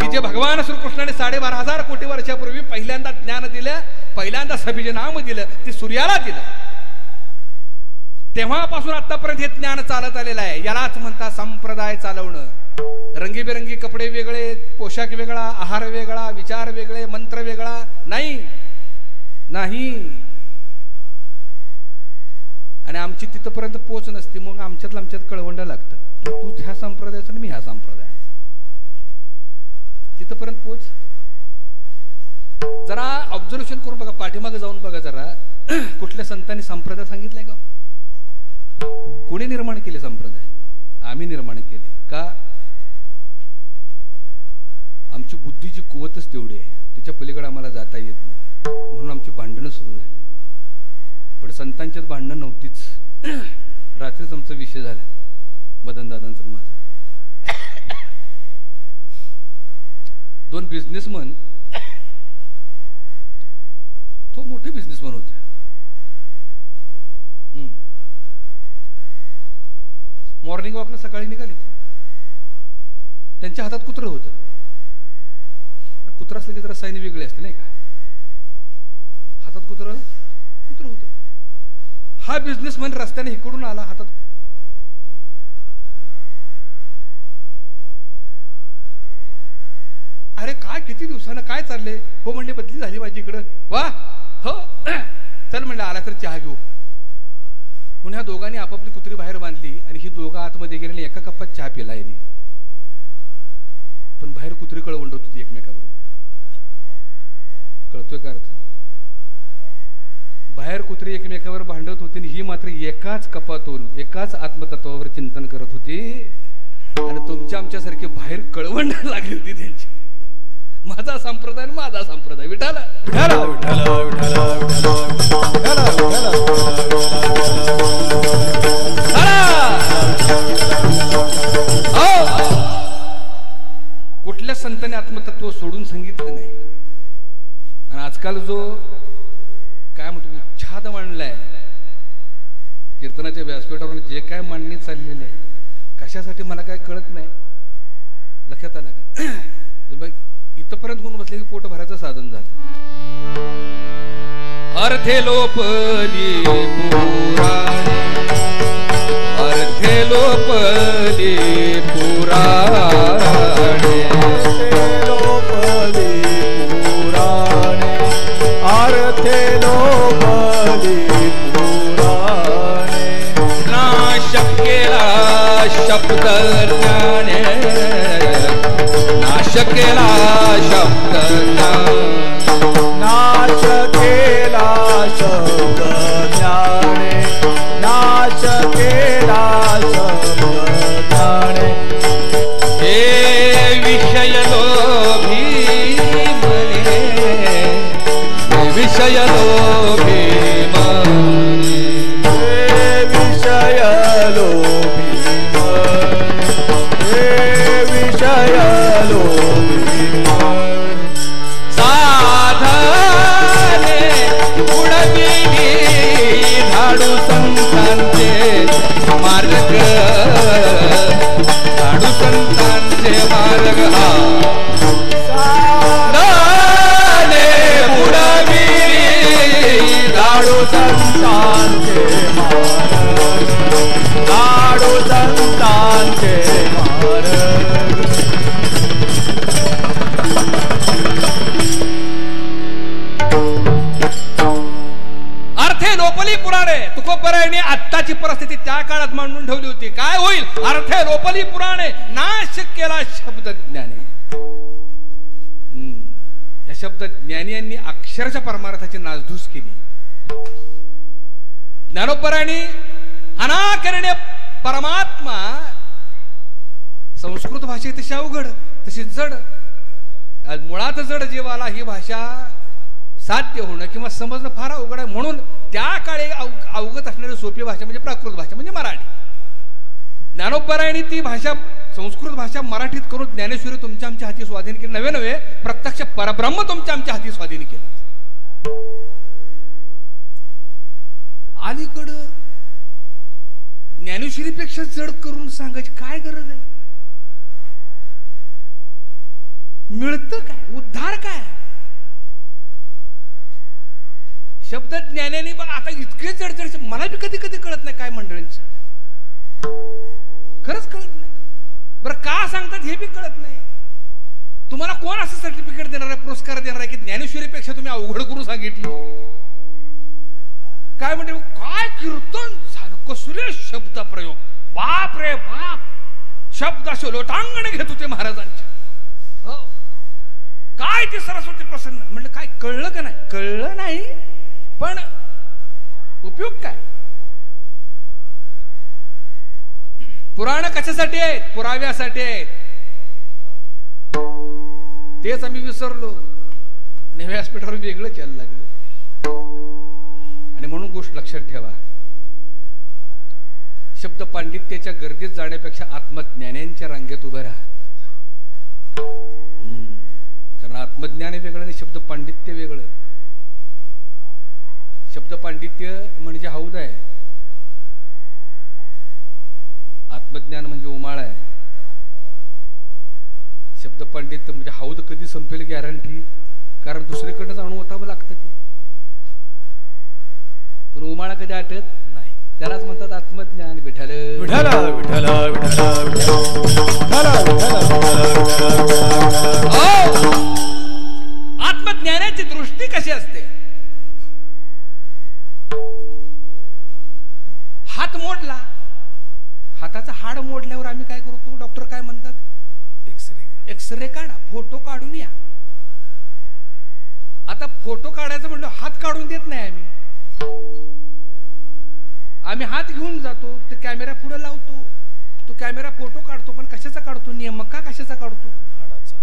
की जे भगवान श्रीकृष्णाने 12,500 कोटी वर्षापूर्वी पहिल्यांदा ज्ञान दिलं, पहिल्यांदा सभेचे नाम दिलं, ते सूर्याला दिलं. तेव्हापासून आतापर्यंत हे ज्ञान चालत आलेलं आहे. यालाच म्हणतात संप्रदाय चालवणं. रंगीबेरंगी कपडे वेगळे, पोशाख वेगळा, आहार वेगळा, विचार वेगळे, मंत्र वेगळा, नाही नाही. आणि आमची तिथपर्यंत पोच नसते, मग आमच्यात कळवंड लागतं. तू ह्या संप्रदायाचा आणि मी ह्या संप्रदायाचा. तिथपर्यंत पोच. जरा ऑब्झर्वेशन करून बघा, पाठीमागे जाऊन बघा जरा, कुठल्या संतांनी संप्रदाय सांगितलाय का? कोणी निर्माण केले संप्रदाय? आम्ही निर्माण केले. का? आमची बुद्धीची कुवतच तेवढी आहे, त्याच्या पलीकडे आम्हाला जाता येत नाही, म्हणून आमची भांडणं सुरू झाली. पण संतांच्यात भांडणं नव्हतीच. रात्रीच आमचा विषय झाला, मदनदादांचा माझा. 2 बिझनेसमन, तो मोठे बिझनेसमन होते. मॉर्निंग वॉकला सकाळी निघाले. त्यांच्या हातात कुत्रं होतं. कुत्रं असलं की जरा साईन वेगळी असते, नाही का? हातात कुत्रं होतं. हा बिझनेसमॅन रस्त्याने इकडून आला, हातात अरे काय किती दिवसानं काय चाललंय? हो म्हणले, बदली झाली माझी इकडं. वा हो, चल म्हणलं, आला तर चहा घेऊ. म्हणून ह्या दोघांनी आपापली कुत्री बाहेर बांधली आणि ही दोघं आतमध्ये गेले, एका कप्पात चहा पिला यांनी. पण बाहेर कुत्री कळवंडत होती एकमेकाबरोबर. कळतोय का अर्थ? बाहेर कुत्री एकमेकावर भांडत होती आणि ही मात्र एकाच कपातून एकाच आत्मतत्वावर चिंतन करत होती. आणि तुमच्या आमच्यासारखे बाहेर कळवंड लागली होती त्यांची. माझा संप्रदाय, माझा संप्रदाय. विठाला विठाला विठाला विठाला विठाला कुठल्या संतांनी आत्मतत्व सोडून सांगितलं नाही. आणि आजकाल जो काय म्हणतो उच्छाद मांडलाय कीर्तनाच्या व्यासपीठावर, जे काय मांडणी चाललेली आहे, कशासाठी मला काय कळत नाही. लक्षात आलं का? इथपर्यंत होऊन बसले की पोट भरायचं साधन झालं. अर्थे लोपली पुराणे, अर्थे लोपली पुराणे, लोपली पुराणे, अर्थे लोपली पुराणे. नाश केला शब्द ज्ञाने, नाश केला शब्द ज्ञान, नाश केला शब्द ज्ञाने, नाश केला शब्द ज्ञाने. हे विषय लोभी मने, हे विषय लोभी मने, हे विषय लोभी मने, हे विषय लोभी मने. साधने उडविली धाडू संतांचे मार्ग, धाडू संतांचे मार्ग. हा साधने उडविली धाडू संतांचे मार्ग, धाडू संतांचे मार्ग. अर्थे लोपली पुराणे. तुकोबरायांनी आत्ताची परिस्थिती त्या काळात मांडून ठेवली होती. काय होईल? अर्थे लोपली पुराणे, नाश केला शब्द ज्ञाने. या शब्द ज्ञानी यांनी अक्षरशः परमार्थाची नासधूस केली. ज्ञानोबरायांनी अनाकरणे परमात्मा संस्कृत भाषा तशी अवघड, तशी जड. मुळात जड जीवाला ही भाषा साध्य होणं किंवा समजणं फार अवघड आहे. म्हणून त्या काळी अवगत असणारी सोपी भाषा म्हणजे प्राकृत भाषा म्हणजे मराठी. ज्ञानोबरायांनी ती भाषा संस्कृत भाषा मराठीत करून ज्ञानेश्वरी तुमच्या आमच्या हाती स्वाधीन केली. नव्हे नव्हे प्रत्यक्ष परब्रह्म तुमच्या आमच्या हाती स्वाधीन केलं. अलीकडं ज्ञानेश्वरीपेक्षा जड करून सांगायची काय गरज आहे? मिळतं काय? उद्धार काय? शब्द ज्ञानाने बघ आता इतके जड मला बी कधी कधी कळत नाही काय मंडळींचं, खरंच कळत नाही. बरं का सांगतात हे बी कळत नाही. तुम्हाला कोण असं सर्टिफिकेट देणार आहे, पुरस्कार देणार आहे की ज्ञानेश्वरीपेक्षा तुम्ही अवघड करून सांगितली? काय म्हणते काय कीर्तन झालं, कसले शब्द प्रयोग, बाप रे बाप, शब्दाचे लोटांगण घेत होते महाराजांच्या. हो काय ते सरस्वती प्रसन्न. म्हणलं काय कळलं का नाही? कळलं नाही पण उपयोग काय? पुराण कशासाठी आहेत? पुराव्यासाठी आहेत. तेच आम्ही विसरलो आणि व्यासपीठावर वेगळं चालू लागलं. आणि म्हणून गोष्ट लक्षात ठेवा, शब्द पांडित्याच्या गर्दीत जाण्यापेक्षा आत्मज्ञानांच्या रांगेत उभं राहा. कारण आत्मज्ञान वेगळं आणि शब्द पांडित्य वेगळं. शब्द पांडित्य म्हणजे हौद आहे, आत्मज्ञान म्हणजे उमाळ आहे. शब्द पांडित्य म्हणजे हौद कधी संपेल गॅरंटी, कारण दुसरीकडे जाणून ओतावं लागतं ते. पण उमाळा कधी आटत नाही, त्यालाच म्हणतात आत्मज्ञान. विठ्ठल विठ्ठल विठ्ठल विठ्ठल आत्मज्ञानाची दृष्टी कशी असते? हात मोडला, हाताचा हाड मोडल्यावर आम्ही काय करतो? डॉक्टर काय म्हणतात? एक्सरे काढा, फोटो काढून या. आता फोटो काढायचं म्हणलं हात काढून देत नाही आम्ही हात घेऊन जातो, ते कॅमेरा पुढे लावतो, तो कॅमेरा फोटो काढतो. पण कशाचा काढतो? नेमका कशाचा काढतो? हाडाचा.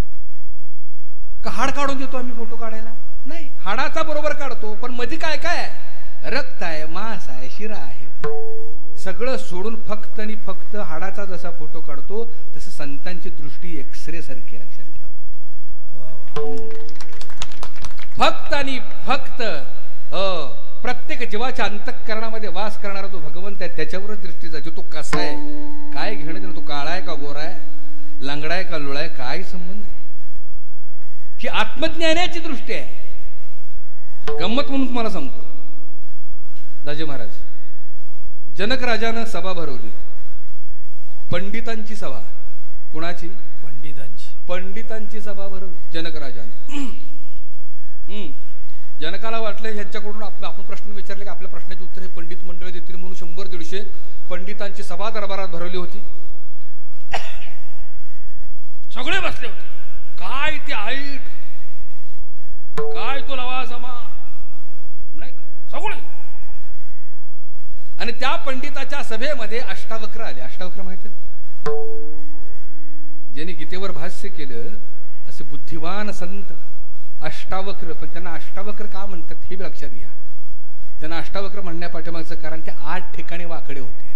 का हाड काढून देतो आम्ही फोटो काढायला? नाही, हाडाचा बरोबर काढतो, पण मध्ये काय काय आहे? रक्त आहे, मांस आहे, शिरा आहे, सगळं सोडून फक्त आणि फक्त हाडाचा जसा फोटो काढतो तसं संतांची दृष्टी एक्सरे सारखी. लक्षात ठेवा, फक्त आणि फक्त प्रत्येक जीवाच्या अंतःकरणामध्ये वास करणारा जो भगवंत आहे त्याच्यावरच दृष्टी जाते. तो कसा आहे काय घेणं देणं, तो काळा आहे का गोरा आहे, लंगडा आहे का लुळा आहे, काय संबंध नाही. ही आत्मज्ञानाची दृष्टी आहे. गंमत म्हणून तुम्हाला सांगतो, दाजी महाराज, जनक राजानं सभा भरवली, पंडितांची सभा. कुणाची? पंडितांची सभा भरवली जनक राजानं. जनकाला वाटलं ह्यांच्याकडून आपण प्रश्न विचारले की आपल्या प्रश्नाचे उत्तर हे पंडित मंडळ देतील म्हणून 100-150 पंडितांची सभा दरबारात भरवली होती. सगळे बसले होते. काय ते ऐट, काय तो लवाजमा नाही का, सगळे. आणि त्या पंडिताच्या सभेमध्ये अष्टावक्र आले. अष्टावक्र माहिती आहे? ज्यांनी गीतेवर भाष्य केलं असे बुद्धिवान संत अष्टावक्र. पण त्यांना अष्टावक्र का म्हणतात हे लक्षात घ्या. त्यांना अष्टावक्र म्हणण्यापाठीमागचं कारण ते 8 ठिकाणी वाकडे होते.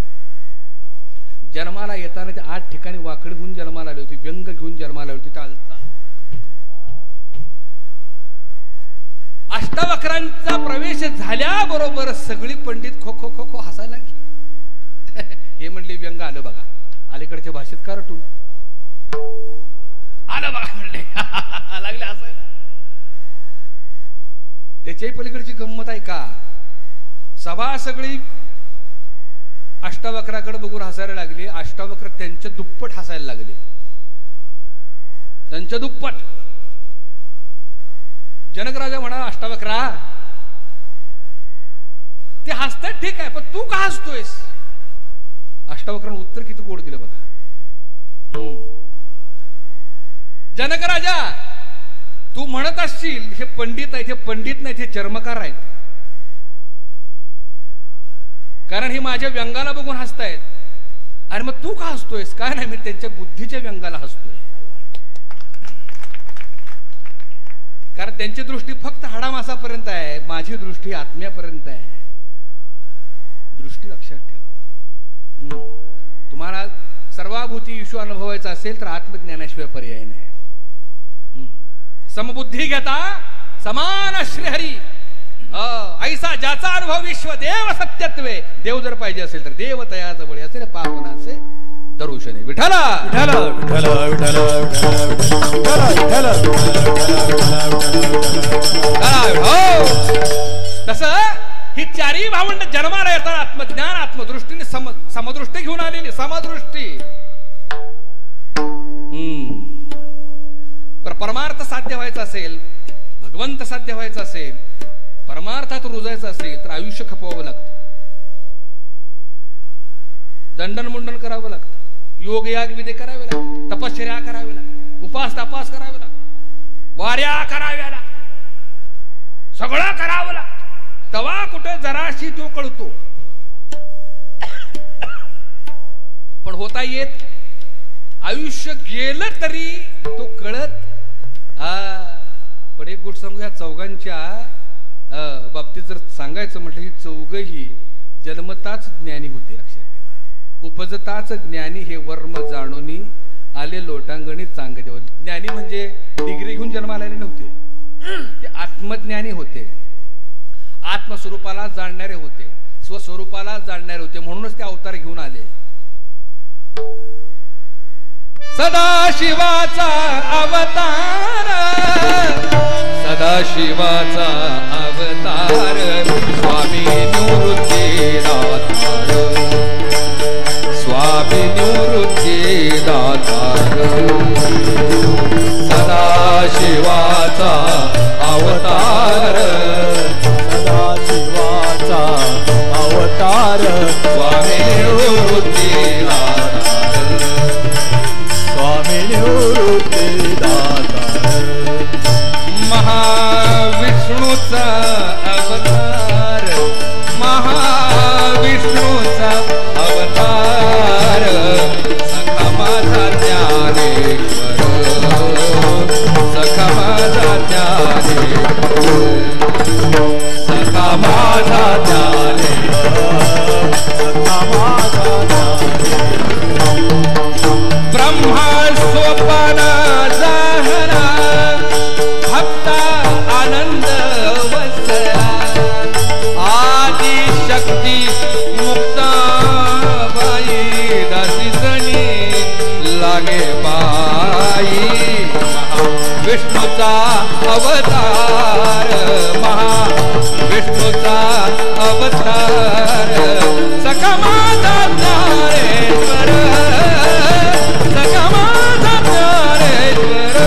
जन्माला येताना ते 8 ठिकाणी वाकडे होऊन जन्माला आले होते, व्यंग घेऊन जन्माला आले होते. अष्टावक्रांचा प्रवेश झाल्याबरोबर सगळी पंडित खो खो खो खो हसायला लागली. हे म्हणले व्यंग आलं बघा, अलीकडच्या भाषेत कार्टून आलं बघा म्हणले. लागले हसायला. त्याच्याही पलीकडची गंमत आहे का, सभा सगळी अष्टावक्राकडे बघून हसायला लागली. अष्टावक्र त्यांच्या दुप्पट हसायला लागले, त्यांच्या दुप्पट. जनकराजा म्हणा, अष्टावक्रा ते हसतात ठीक आहे, पण तू का हसतोयस? अष्टावक्रानं उत्तर किती गोड दिलं बघा. जनकराजा तू म्हणत असशील हे पंडित आहेत, हे पंडित नाहीत, हे चर्मकार आहेत, कारण हे माझ्या व्यंगाला बघून हसतायत अरे मग तू का हसतोयस? काय नाही, मी त्यांच्या बुद्धीच्या व्यंगाला हसतोय. कारण त्यांची दृष्टी फक्त हाडामासापर्यंत आहे, माझी दृष्टी आत्म्यापर्यंत आहे. दृष्टी लक्षात ठेवा. तुम्हाला सर्वाभूती विश्व अनुभवायचा असेल तर आत्मज्ञानाशिवाय पर्याय नाही. समबुद्धी घेता समान श्रीहरी ऐसा ज्याचा अनुभव विश्व देव सत्यत्वे. देव जर पाहिजे असेल तर देव तया जवळ असेल पावनाचे दर्शने. विठ्ठला विठ्ठल विठ्ठल विठ्ठल विठ्ठल तसं ही चारही भावंड जन्माला येतात आत्मज्ञान आत्मदृष्टीने समदृष्टी घेऊन आलेली. समदृष्टी परमार्थ साध्य व्हायचा असेल, भगवंत साध्य व्हायचा असेल, परमार्थात रुजायचं असेल तर आयुष्य खपवावं लागतं, दंडन मुंडन करावं लागतं, योग याग विधी करावे लागतात, तपश्चर्या करावे लागतात, उपास तपास करावे लागतात, वाऱ्या कराव्या लागतात, सगळं करावं लागतं. तवा कुठे जराशी तो कळतो. पण होता येत आयुष्य गेलं तरी तो कळत. पण एक गोष्ट सांगू, या चौघांच्या बाबतीत जर सांगायचं म्हटलं, ही चौघही जन्मताच ज्ञानी होते. लक्षात ठेवा, उपजताच ज्ञानी हे वर्म जाणूनी आले लोटांगणी चांग देव. ज्ञानी म्हणजे डिग्री घेऊन जन्माला आले नव्हते, ते आत्मज्ञानी होते, आत्मस्वरूपाला जाणणारे होते, स्वस्वरूपाला जाणणारे होते. म्हणूनच ते अवतार घेऊन आले. सदाशिवाचा अवतार, सदाशिवाचा अवतार, स्वामी निवृत्ती दातार, स्वामी निवृत्ती दातार. सदाशिवाचा अवतार, सदाशिवाचा अवतार, स्वामी निवृत्ती दातार, स्वामी निवृत्ती दातार. महाविष्णूचा अवतार, महाविष्णूचा अवतार, सखा माझा ज्ञानेश्वर, सखा माझा ज्ञानेश्वर, सखा माझा ज्ञानेश्वर, सखा माझा ज्ञानेश्वर. ब्रह्मा सोपान जाहरा, भक्ता आनंद वसला, आदि शक्ती मुक्ता बाई, दासी जणी लागे बाई. विष्णूचा अवतार, महाविष्णूचा अवतार, सखा माझा ज्ञानेश्वर, सखा माझा ज्ञानेश्वर,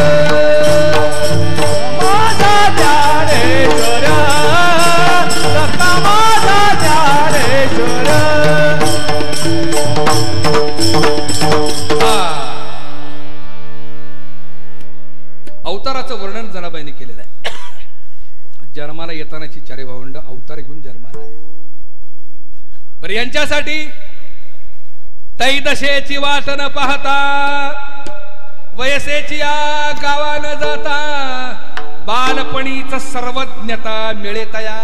माझा ज्ञानेश्वर, सखा माझा ज्ञानेश्वर. अवताराचं वर्णन जनाबाईने केलेलं आहे. जन्माला येतानाची चारे भावंड अवतार घेऊन जन्माला आले. पर यांच्यासाठी तैदशेची वाट न पाहता, वयसेची या गावा न जाता, बालपणीच सर्वज्ञता मिळे तया.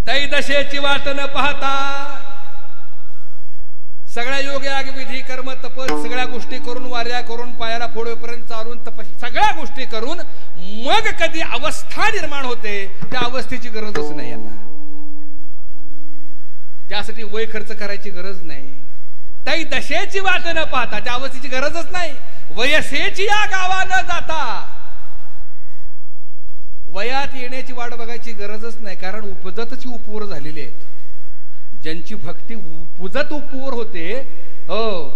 तैदशेची वाट न पाहता सगळ्या योग याग विधी कर्म तपस सगळ्या गोष्टी करून, वाऱ्या करून, पायाला फोडेपर्यंत चालून, तपस सगळ्या गोष्टी करून मग कधी अवस्था निर्माण होते, त्या अवस्थेची गरजच नाही यांना. त्यासाठी वय खर्च करायची गरज नाही. ताई दशेची वाट न पाहता त्या अवस्थेची गरजच नाही. वयसेची या गावा न जाता वयात येण्याची वाट बघायची गरजच नाही. कारण उपजतची उपवर झालेली आहेत. ज्यांची भक्ती उपजत उपवर होते, हो,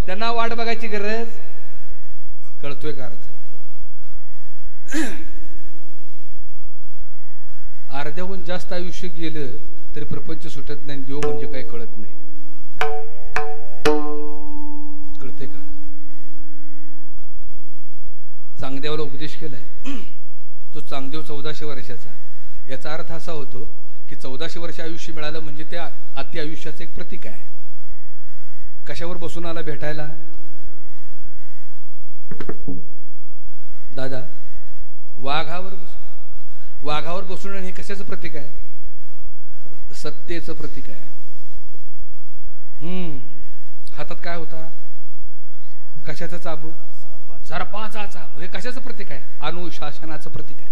त्यांना वाट बघायची गरज. कळतोय का अर्थ? अर्ध्याहून जास्त आयुष्य गेलं तरी प्रपंच सुटत नाही. देव म्हणजे काय कळत नाही. कळते का? चांगदेवाला उपदेश केलाय तो चांगदेव 1400 वर्षाचा. याचा अर्थ असा होतो की 1400 वर्ष आयुष्य मिळालं म्हणजे त्या अति आयुष्याचं एक प्रतीक आहे. कशावर बसून आला भेटायला? दादा, वाघावर बसून. वाघावर बसून हे कशाचं प्रतीक आहे? सत्तेचं प्रतीक आहे. हातात काय होता? कशाचा चाबूक? सर्पाचा चाबूक. हे कशाचं प्रतीक आहे? अनुशासनाचं प्रतीक आहे.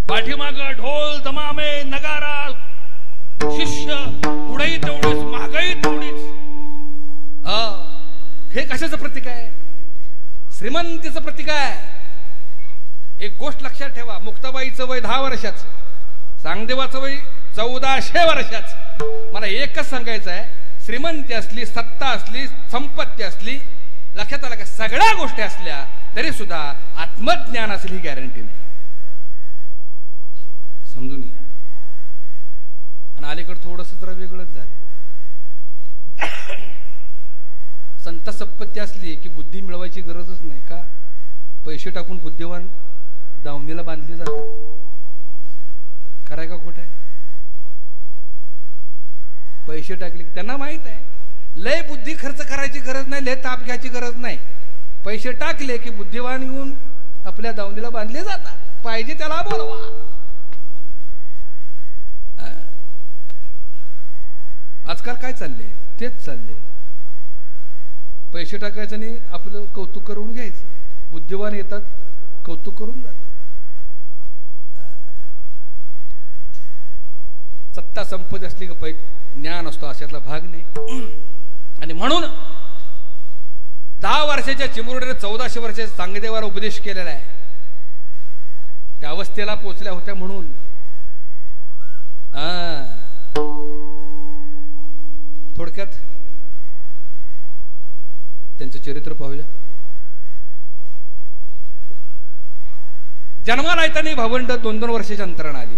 पाठीमाग ढोल दमामे नगारा, शिष्य पुढेही तेवढीच मागही तेवढीच. हे कशाचं प्रतीक आहे? श्रीमंतीचं प्रतीक आहे. एक गोष्ट लक्षात ठेवा, मुक्ताबाईचं वय 10 वर्षाचं, सांगदेवाचं वय 1400 वर्षाचं. मला एकच सांगायचं आहे, श्रीमंती असली, सत्ता असली, संपत्ती असली, लक्षात आलं का, सगळ्या गोष्टी असल्या तरी सुद्धा आत्मज्ञान असेल ही गॅरंटी नाही. समजून घ्या. आणि अलीकडे थोडस जरा वेगळंच झालं. संत संपत्ती असली की बुद्धी मिळवायची गरजच नाही. का? पैसे टाकून बुद्धिवान दावणीला बांधले जातात. खरंय का खोट आहे? पैसे टाकले की त्यांना माहित आहे लय बुद्धी खर्च करायची गरज नाही, लय ताप घ्यायची गरज नाही. पैसे टाकले की बुद्धिवान येऊन आपल्या दावणीला बांधले जातात. पाहिजे त्याला बोलवा. आजकाल काय चालले? तेच चालले. पैसे टाकायचं आणि आपलं कौतुक करून घ्यायचं. बुद्धिवान येतात, कौतुक करून जातात. सत्ता संपत्ती असली का ज्ञान असतो अशातला भाग नाही. आणि म्हणून 10 वर्षाच्या चिमुरडीने 1400 वर्षाच्या सांगदेवाला उपदेश केलेला आहे. त्या अवस्थेला पोचल्या होत्या म्हणून थोडक्यात त्यांचं चरित्र पाहूया. जन्माला येताना भावंड 2-2 वर्षाच्या अंतराने आली.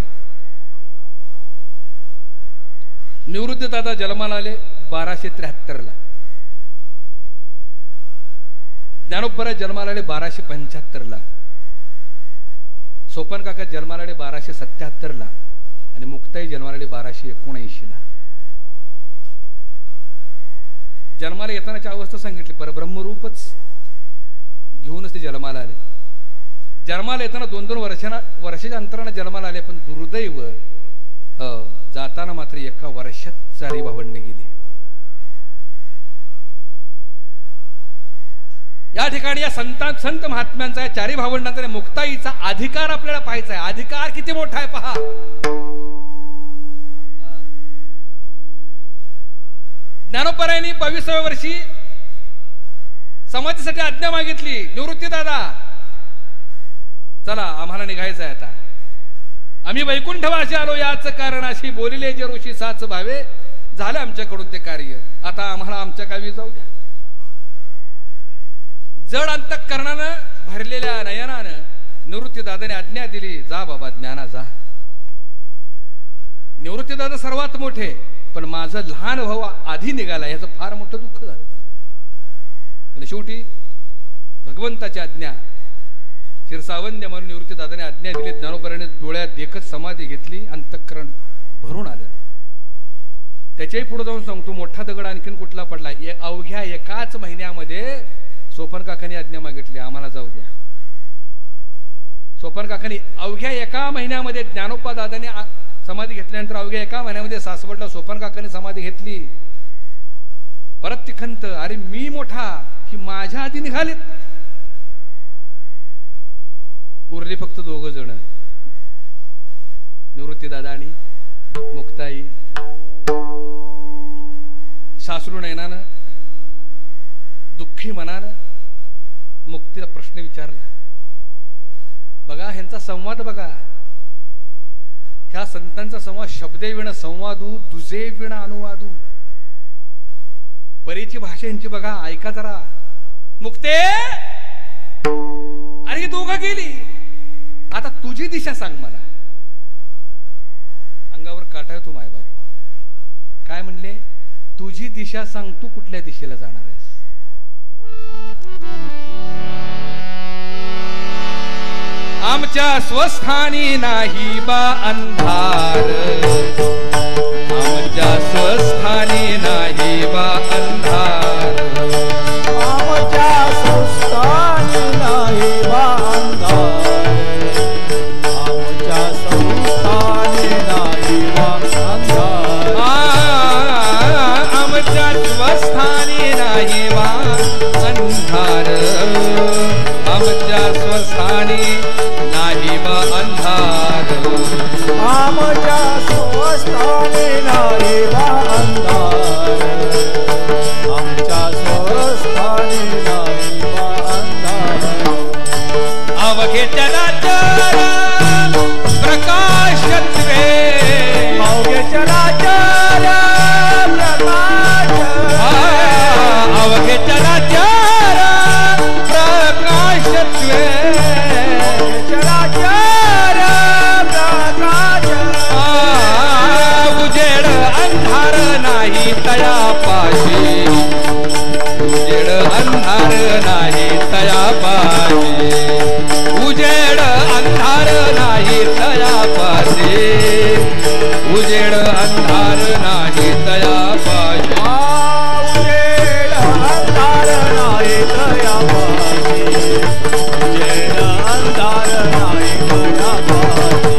निवृत्ती दादा जन्माला आले 1273ला. ज्ञानोबराज जन्माला आले 1275ला. सोपन काका जन्माला आले 1277ला आणि मुक्ताई जन्माला आले 1279ला. जन्माला येतानाची अवस्था सांगितली, परब्रह्मरूपच घेऊनच ते जन्माला आले. जन्माला येताना 2-2 वर्षाच्या अंतराने जन्माला आले. पण दुर्दैव जाताना मात्र 1 वर्षात 4 भावंडे गेली. या ठिकाणी या संत महात्म्यांचा, या 4 भावंडांचा, मुक्ताईचा अधिकार आपल्याला पाहायचा आहे. अधिकार किती मोठा आहे पहा. ज्ञानोबरायांनी 22व्या वर्षी समाधीसाठी आज्ञा मागितली. निवृत्ती दादा, चला आम्हाला निघायचं आहे आता. आम्ही वैकुंठवासी आलो, याच कारणाशी बोलिले जे ऋषी साच भावे. झालं आमच्याकडून ते कार्य, आता आम्हाला आमच्या गावी जाऊ द्या. जड अंतःकरणानं भरलेल्या नयनानं निवृत्ती दादाने आज्ञा दिली, जा बाबा ज्ञाना जा. निवृत्ती दादा सर्वात मोठे, पण माझं लहान भाऊ आधी निघाला, याचं फार मोठं दुःख झालं. पण शेवटी भगवंताची आज्ञा, शिरसावंद्य म्हणून निवृत्ती दादाने आज्ञा दिली. ज्ञानोबराने डोळ्यात देखत समाधी घेतली, अंतःकरण भरून आलं. त्याच्याही पुढे जाऊन सांगतो, मोठा दगड आणखीन कुठला पडला. अवघ्या 1 महिन्यामध्ये सोपन काकांनी आज्ञा मागितली, आम्हाला जाऊ द्या. सोपन काकांनी अवघ्या 1 महिन्यामध्ये, ज्ञानोबा दादाने समाधी घेतल्यानंतर अवघ्या 1 महिन्यामध्ये सासवडला सोपन काकांनी समाधी घेतली. परत ती खंत, अरे मी मोठा की माझ्या आधी निघालेत. उरले फक्त 2 जण, निवृत्ती दादा आणि मुक्ताई. सासरू नयनानं दुःखी मनानं मुक्तीला प्रश्न विचारला. बघा ह्यांचा संवाद बघा. ह्या संतांचा संवाद, शब्दे विण संवादू, दुजे विण अनुवादू. परीची भाषा यांची बघा, ऐका जरा. मुक्ते, अरे ही 2 गेली, आता तुझी दिशा सांग मला. अंगावर काटा येतो माय बाप. काय म्हणले? तुझी दिशा सांग, तू कुठल्या दिशेला जाणार आहेस. आमच्या स्वस्थानी नाही बा अंधार, आमच्या स्वस्थानी नाही बा अंधार. आमच्या स्वस्थानी नाही बा अंधार आमच्या स्वस्थानी नाही बा अंधार आमच्या स्वस्थानी नाही बा अंधार अवघे चराचर प्रकाशत्वे अवघे चराचर प्रकाश अवघे चराचर प्रकाशत्वे चराचर प्रकाश उजेड अंधार नाही तया पाशी उजेड अंधार नाही तया पाशी उजेड अंधार नाही तया पाशी उजेड अंधार नाही तया पाशी उजेड अंधार नाही तया पाशी उजेड अंधार नाही तया पाशी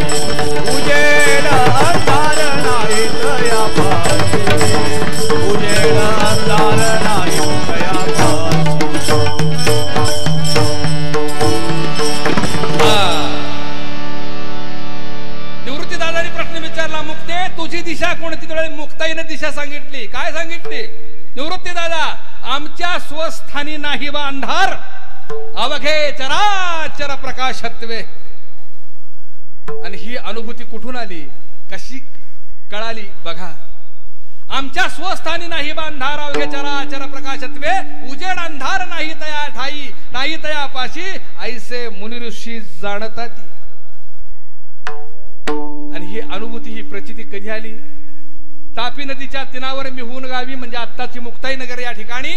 उजेड अंधार नाही तया पाशी उजेड अंधार नाही तया निवृत्ती दादानी प्रश्न विचारला मुक्ते तुझी दिशा कोणती तुला मुक्ताईने दिशा सांगितली काय सांगितली निवृत्ती दादा आमच्या स्वस्थानी नाही बा अंधार अवघे चराचर प्रकाशत्वे आणि ही अनुभूती कुठून आली कशी कळाली बघा आमच्या स्वस्थानी नाही बा अंधार अवघे चराचर प्रकाशत्वे उजेड अंधार नाही तया ठाई नाही तया पाशी ऐसे मुनी ऋषी जाणतात आणि ही अनुभूती ही प्रचिती कधी आली तापी नदीच्या तीरावर मिहून गावी म्हणजे आत्ताची मुक्ताई नगर या ठिकाणी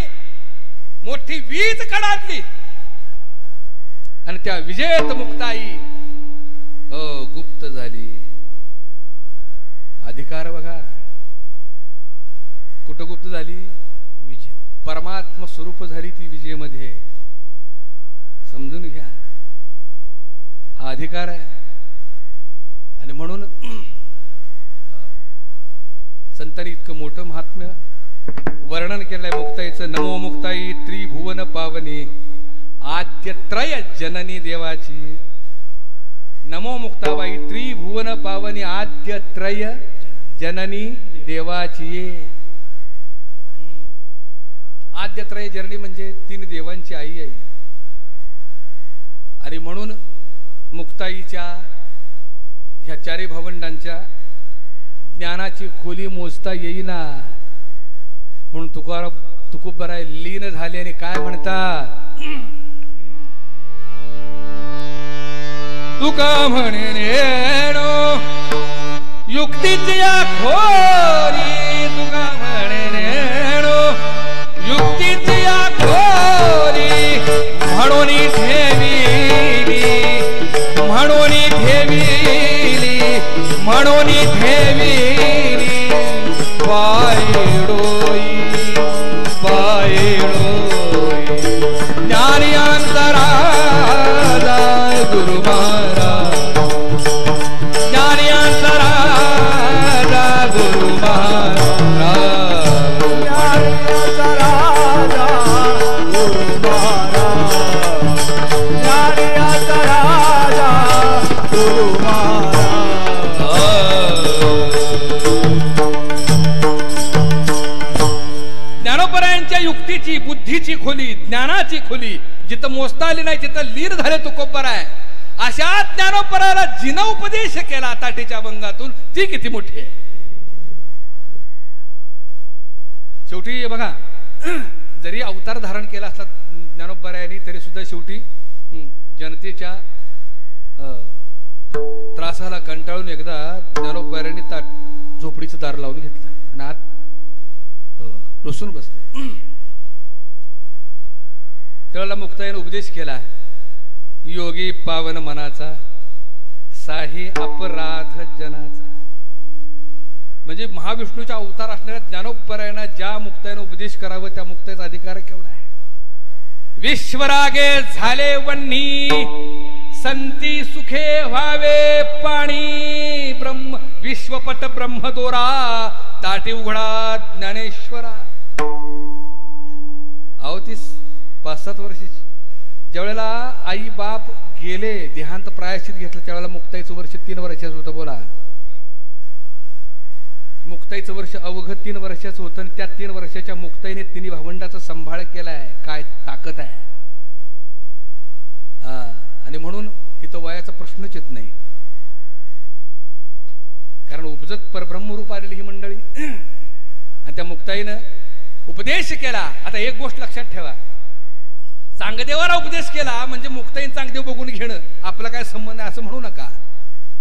मोठी वीज कडाडली आणि त्या विजेत मुक्ताई गुप्त झाली अधिकार बघा कुठं गुप्त झाली विजय परमात्म स्वरूप झाली ती विजयमध्ये समजून घ्या हा अधिकार आहे आणि म्हणून संतांनी इतकं मोठं महात्म्य वर्णन केलंय मुक्ताईचं नमो मुक्ताई त्रिभुवन पावनी आद्यत्रय जननी देवाची नमो मुक्ताबाई त्रिभुवन पावनी आद्यत्रय जननी देवाची आद्यत्रय जननी म्हणजे तीन देवांची आई आहे आणि म्हणून मुक्ताईच्या ह्या चारी भावंडांच्या ज्ञानाची खोली मोजता येईना म्हणून तुकोबराय लीन झाले आणि काय म्हणतात तुका म्हणे नेणो युक्तीची या खोली तुका म्हणे नेणो युक्तीची या खोली म्हणून ठेविली म्हणून ठेविली म्हणून ठेविली पायडोई पायडोई ज्ञानी अंतराला गुरु महाराज ज्ञानी अंतराला गुरु महाराज ज्ञानी अंतराला गुरु महाराज ज्ञानी अंतराला गुरु महाराज ज्ञानोपरायांच्या युक्तीची बुद्धीची खोली ज्ञानाची खोली जिथं मोजता आली नाही तिथं लीन झाले तुकोबराय अशा ज्ञानोपराला जिना उपदेश केला ताटीच्या अभंगातून ती किती मोठी आहे शेवटी बघा जरी अवतार धारण केला असला ज्ञानोपरायांनी तरी सुद्धा शेवटी जनतेच्या त्रासाला कंटाळून एकदा ज्ञानोपरायांनी झोपडीचं दार लावून घेतलं आणि आत रुसून बसले त्याला मुक्ताईने उपदेश केला योगी पावन मनाचा साही अपराध जनाचा म्हणजे महाविष्णूचा अवतार असणाऱ्या ज्ञानोपरायांना ज्या मुक्ताईने उपदेश करावं त्या मुक्ताईचा अधिकार केवढा आहे विश्वरागे झाले वन्नी संती सुखे व्हावे पाणी ब्रह्म विश्वपट ब्रह्मदोरा ताटी उघडा ज्ञानेश्वरा अहो ती 5-7 वर्षाची ज्यावेळेला आई बाप गेले, देहांत प्रायश्चित घेतलं, त्यावेळेला मुक्ताईचं वर्ष 3 वर्षाचं होतं. बोला, मुक्ताईचं वर्ष अवघ 3 वर्षाचं होतं. आणि त्या 3 वर्षाच्या मुक्ताईने 3 भावंडाचा सांभाळ केलाय. काय ताकद आहे. आणि म्हणून इथं वयाचा प्रश्नच येत नाही, कारण उपजत परब्रह्मरूप आलेली ही मंडळी. आणि त्या मुक्ताईनं उपदेश केला. आता एक गोष्ट लक्षात ठेवा, चांगदेवाला उपदेश केला म्हणजे मुक्ताईन चांगदेव बघून घेणं आपला काय संबंध आहे असं म्हणू नका.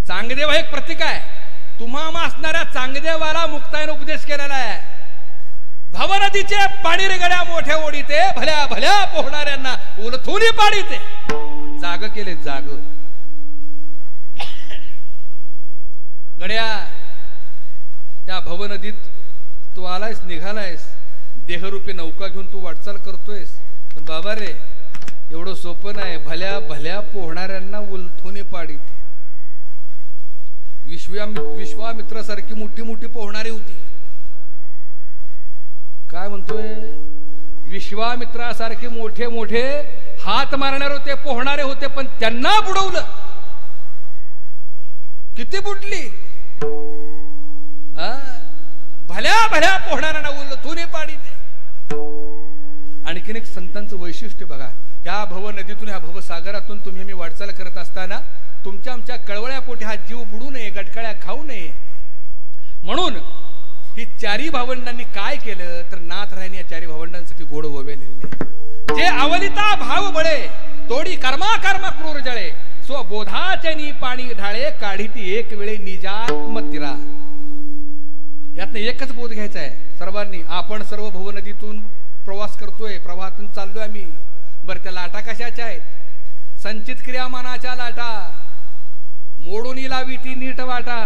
चांगदेव हा एक प्रतीक आहे. तुम्हा असणाऱ्या चांगदेवाला मुक्ताईनं उपदेश केलेला आहे. भवनदीचे पाणी रे गड्या मोठ्या ओढीते, भल्या भल्या पोहणाऱ्यांना उलथून पाडीते. जाग केले, जाग. गड्या या भवनदीत तू आलायस, निघालायस, देहरूपी नौका घेऊन तू वाटचाल करतोयस. पण बाबा रे, एवढं सोपं नाही. भल्या भल्या पोहणाऱ्यांना उलथून पाडीत. विश्वामित्रासारखी मोठी मोठी पोहणारी होती. काय म्हणतोय? विश्वामित्रासारखे मोठे मोठे हात मारणारे होते, पोहणारे होते, पण त्यांना बुडवलं. किती बुडली. भल्या भल्या पोहणाऱ्यांना उलथून पाडीते. आणखीन एक संतांचं वैशिष्ट्य बघा. या भव नदीतून, ह्या भवसागरातून तुम्ही मी वाटचाल करत असताना तुमच्या आमच्या कळवळ्या पोटी हा जीव बुडू नये, गटकळ्या खाऊ नये म्हणून ही 4 भावंडांनी काय केलं तर नाथरायने या 4 भावंडांसाठी गोड ओवे लिहिले. जे अवलिता भाव बळे, तोडी कर्मा कर्म क्रूर जळे, स्वबोधाचे नी पाणी ढाळे, काढीती एक वेळे निजात्म तिरा. यातनं एकच बोध घ्यायचा आहे सर्वांनी. आपण सर्व भवनदीतून प्रवास करतोय, प्रवाहातून चाललोय आम्ही. बरं, त्या लाटा कशाच्या आहेत? संचित क्रियामानाच्या लाटा. मोडूनी लावीती नीट वाटा,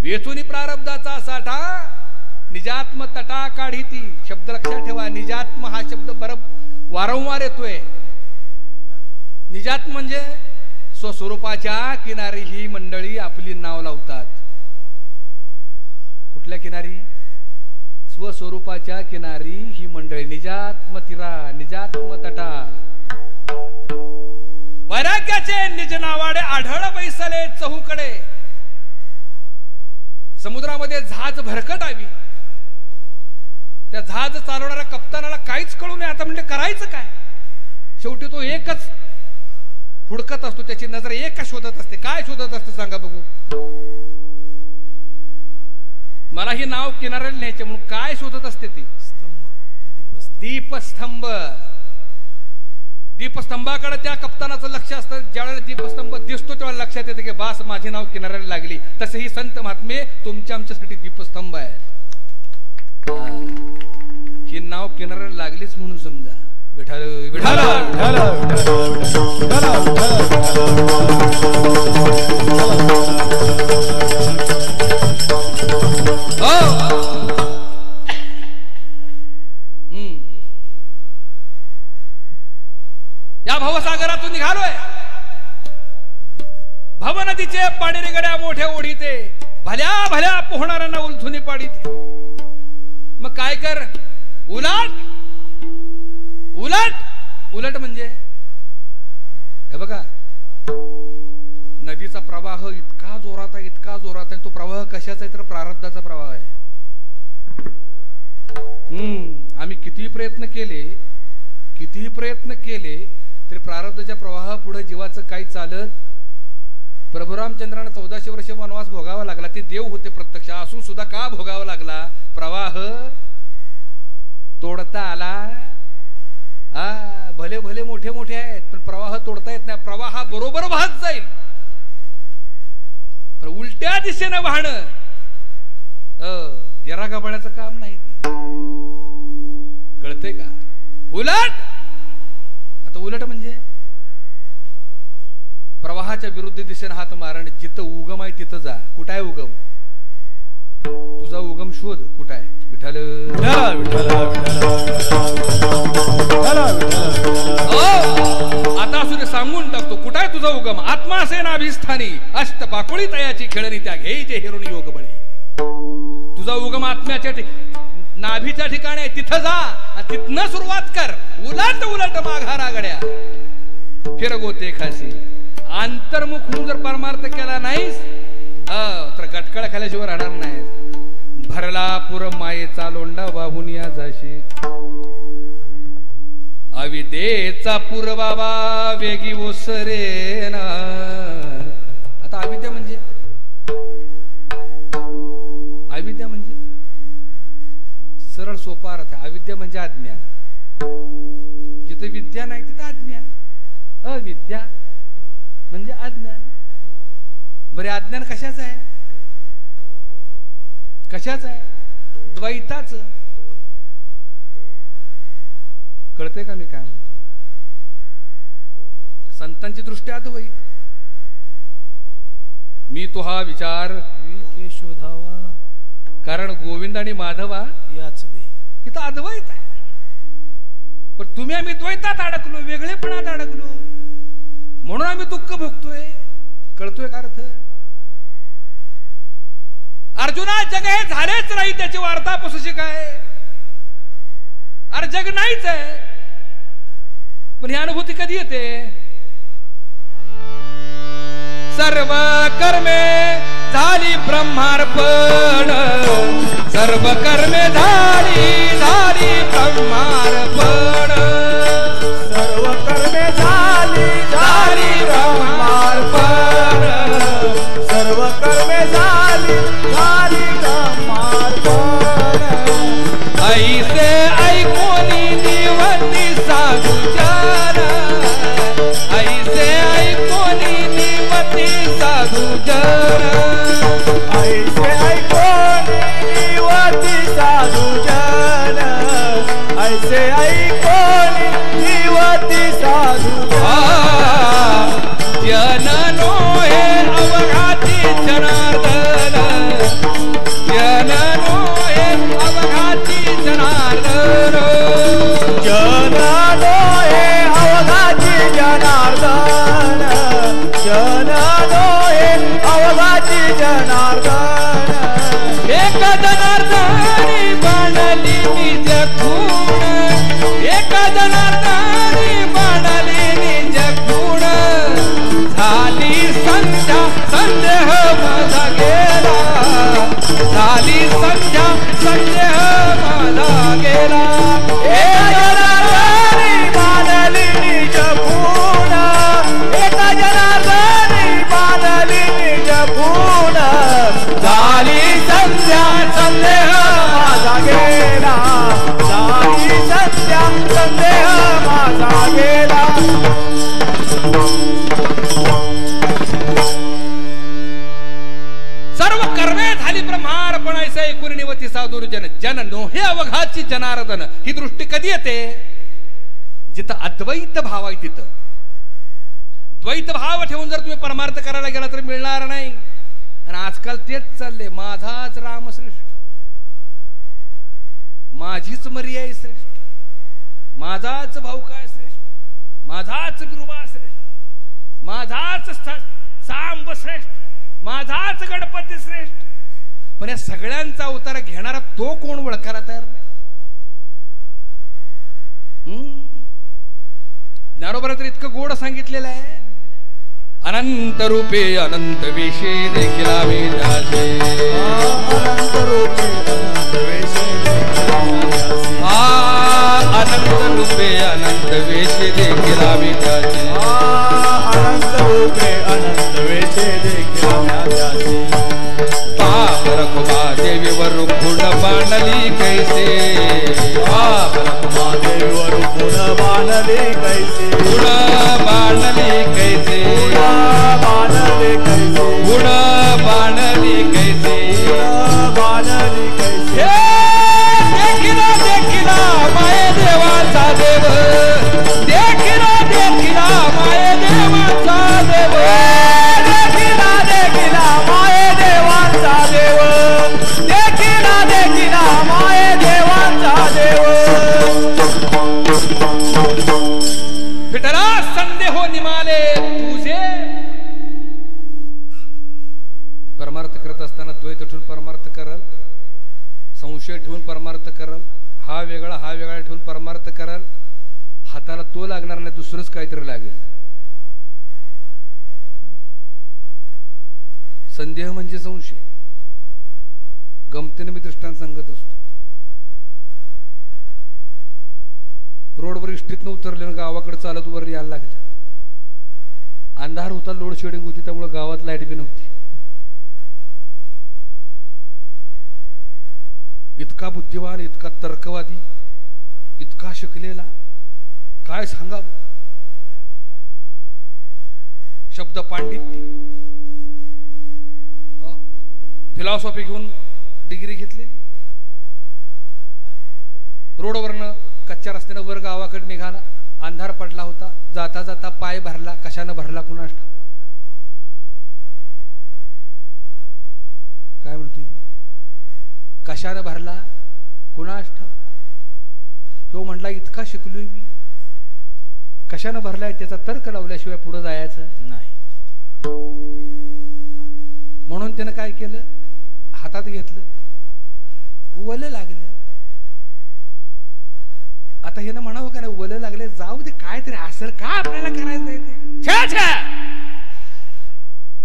वेचुनी प्रारब्धाचा साठा, निजात्म तटा काढीती. शब्द लक्षात ठेवा. निजात्म हा शब्द वारंवार येतोय. निजात्म म्हणजे स्वस्वरूपाच्या किनारी ही मंडळी आपली नाव लावतात. कुठल्या किनारी? स्वस्वरूपाच्या किनारी ही मंडळी. निजात्म तिरा, निजात्म तटा. वैराग्याचे निज नावाडे आढळ बैसले चहूकडे. समुद्रामध्ये जहाज भरकटावी. त्या जहाज चालवणाऱ्या कप्तानाला काहीच कळू नये आता म्हणजे करायचं काय. शेवटी तो एकच हुडकत असतो, त्याची नजर एकच शोधत असते. काय शोधत असते सांगा बघू? मला ही नाव किनाऱ्याला न्यायचे म्हणून काय शोधत असते ती? दीपस्तंभ. दीपस्तंभाकडे त्या कप्तानाचं लक्ष असतं. ज्यावेळेला दीपस्तंभ दिसतो त्यावेळेला लक्षात येते की बास माझी नाव किनाऱ्याला लागली. तसे ही संत महात्मे तुमच्या आमच्यासाठी दीपस्तंभ आहेत. ही नाव किनाऱ्याला लागलीच म्हणून समजा. विठाल विठाल या भवसागरातून निघालोय. भवनदीचे पाणी रेगड्या मोठ्या ओढीते, भल्या भल्या पोहणाऱ्यांना उलथुनी पाडीते. मग काय कर? उलट उलट उलट म्हणजे हे बघा, नदीचा प्रवाह इतका जोरात आहे, इतका जोरात आहे. तो प्रवाह कशाचा आहे तर प्रारब्धाचा प्रवाह आहे. आम्ही कितीही प्रयत्न केले तरी प्रारब्धाच्या प्रवाहापुढे जीवाचं काही चालत. प्रभू रामचंद्रांना 1400 वर्ष वनवास भोगावा लागला. ते देव होते प्रत्यक्ष असून सुद्धा का भोगावा लागला? प्रवाह तोडता आला. भले भले मोठे मोठे आहेत पण प्रवाह तोडता येत नाही. प्रवाहा बरोबर वाहत जाईल पण उलट्या दिशेने वाहणं यरा गाबळ्याचं काम नाही. कळतंय का? उलट. आता उलट म्हणजे प्रवाहाच्या विरुद्ध दिशेने हात मारण. जिथं उगम आहे तिथं जा. कुठं आहे उगम? तुझा उगम शोध. कुठं आहे? विठाल आता असू सांगून टाकतो. कुठं आहे तुझा उगम? आत्मा असे नाभिस्थानी अष्ट पाकुळी तयाची खेळणी त्या घ्यायचे हेरून योग बळे. तुझा उगम आत्म्याच्या नाभीच्या ठिकाणी आहे. तिथं जा, तिथनं सुरुवात कर. उलट उलट माघारा गड्या. फिरगोते खासी अंतर्मुख होऊन जर परमार्थ केला नाहीस तर गटकळ खाल्याशिवाय राहणार नाहीस. भरला पुर मायेचा लोंडा वाहून या जाशी अविद्येचा पूर बाबा वेगी ओसरे ना. आता अविद्या म्हणजे सरळ सोपा अर्थ आहे. अविद्या म्हणजे अज्ञान. जिथे विद्या नाही तिथं अज्ञान. अविद्या म्हणजे अज्ञान. बरे अज्ञान कशाचं आहे? कशाचं आहे? द्वैताचं. कळते का मी काय म्हणतो? संतांची दृष्टी अद्वैत. मी तो हा विचार शोधावा कारण गोविंद आणि माधवा याच दे. इथं अद्वैत आहे. पण तुम्ही आम्ही द्वैतात अडकलो, वेगळेपणात अडकलो, म्हणून आम्ही दुःख भोगतोय. कळतोय का अर्थ? अर्जुना जग हे झालेच नाही त्याची वार्ता पुसशी काय? अरे जग नाहीच आहे. पण ही अनुभूती कधी येते? सर्व कर्मे झाली ब्रह्मार्पण. सर्व कर्मे झाली ब्रह्मार्पण. सर्व कर्मे झाली ब्रह्मार्पण. सर्व कर्मे झाली ब्रह्मार्पण. ऐसे ऐकोनी निवती साधू जन. ऐसे ऐकोनी निवती साधू जन. ऐसे ऐकोनी निवती साधू जन. ऐसे ऐकोनी निवती साधू जन नो हे अवघाती जनार्दन. जन नो हे अवघाती जनार्दन. जन नो हे अवघाती जनार्दन. जन नो हे अवघाती जनार्दन. एक जनार्दनी बाणली निज खूण. एक जनार्दनी बाणली निज खूण. झाली संध्या संदेह माझा गेला. झाली संध्या संदेह माझा गेला. एक जनार्दनी बाणली निज खूण. एक जनार्दनी बाणली निज खूण. झाली संध्या संदेह माझा गेला. झाली संध्या संदेह माझा गेला. सर्व कर्मे झाली ब्रह्मार्पण. ऐसा एकूण निवती साधूर जन. जन नोहे अवघाची जनार्दन. ही दृष्टी कधी येते? जिथं अद्वैत भाव आहे तिथं. द्वैत भाव ठेवून जर तुम्ही परमार्थ करायला गेला तर मिळणार नाही. आणि आजकाल तेच चालले. माझाच राम श्रेष्ठ, माझीच मर्यादा श्रेष्ठ, माझाच भाऊ काय श्रेष्ठ, माझाच गुरुबा श्रेष्ठ, माझाच सांब श्रेष्ठ, माझाच गणपती श्रेष्ठ. पण या सगळ्यांचा अवतार घेणारा तो कोण ओळखायला तयार नाही. ज्ञानोबा तर इतकं गोड सांगितलेलं आहे. अनंत रूपे अनंत वेशे देखील आम्ही त्याचे. अनंत रूपे अनंत वेशे अनंत रूपे अनंत वेशे देखील आम्ही त्याचे. अनंत रूपे अनंत वेशे देखील आम्ही त्याचे. पाप रखुमा देवीवर गुण बाणली कैसे. पाप रखुमा देवीवर गुण बाणले कैसे. गुण बाणली कैसे. बाणले कैसे. गुण बाणली कैसे. बाणले कैसे. देखिला देखिला माये देवाचा देव. देखिला देखिला माये देवाचा देव. देखिला देखिला माये देवाचा देव. देखिला देखिला माये देवाचा देव. विठला संदेह निमाले तुझे. परमार्थ करत असताना द्वैत ठेवून परमार्थ करल. संशय ठेवून परमार्थ करल. हा वेगळा ठेवून परमार्थ करल. हाताला तो लागणार नाही, दुसरंच काहीतरी लागेल. संदेह म्हणजे संशय. गमतीने मी दृष्टांत सांगत असतो. रोडवर इष्टीतनं उतरले, गावाकडे चालत वर यायला लागलं. अंधार होता, लोड शेडिंग होती, त्यामुळे गावात लाईट बी नव्हती. इतका बुद्धिवान, इतका तर्कवादी, इतका शिकलेला, काय सांगावं. शब्द पांडित्य, फिलॉसॉफी घेऊन डिग्री घेतली. रोडवरनं कच्च्या रस्त्यानं वर गावाकडे निघाला. अंधार पडला होता. जाता जाता पाय भरला. कशानं भरला कुणास ठाऊक. काय म्हणतोय मी? कशानं भरला कुणास ठाऊक. तो म्हणला इतका शिकलोय मी. कशानं भरलाय त्याचा तर्क लावल्याशिवाय पुढे जायचं नाही. म्हणून त्यानं काय केलं, हातात घेतलं, वलं लागलं. आता हे ना म्हणावं का नाही, वलं लागले जाऊ दे, काय तरी असेल, काय आपल्याला करायचंय ते. छा छा,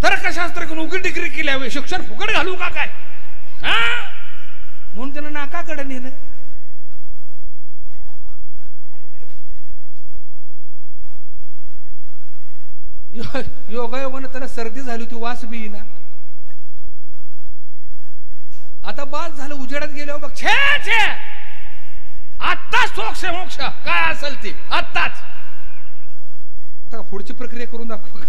तर्कशास्त्र नोकरी डिग्री केली हवी, शिक्षण फुकट घालू का काय, म्हणून त्यानं नाकाकडे नेलं. योगायोगानं त्याला सर्दी झाली होती, वास बी येईना. आता बास झालं, उजेडात गेल्यावर बघ, छे छे, आत्ताच मोक्ष काय असेल ते आत्ताच. आता पुढची प्रक्रिया करून दाखव.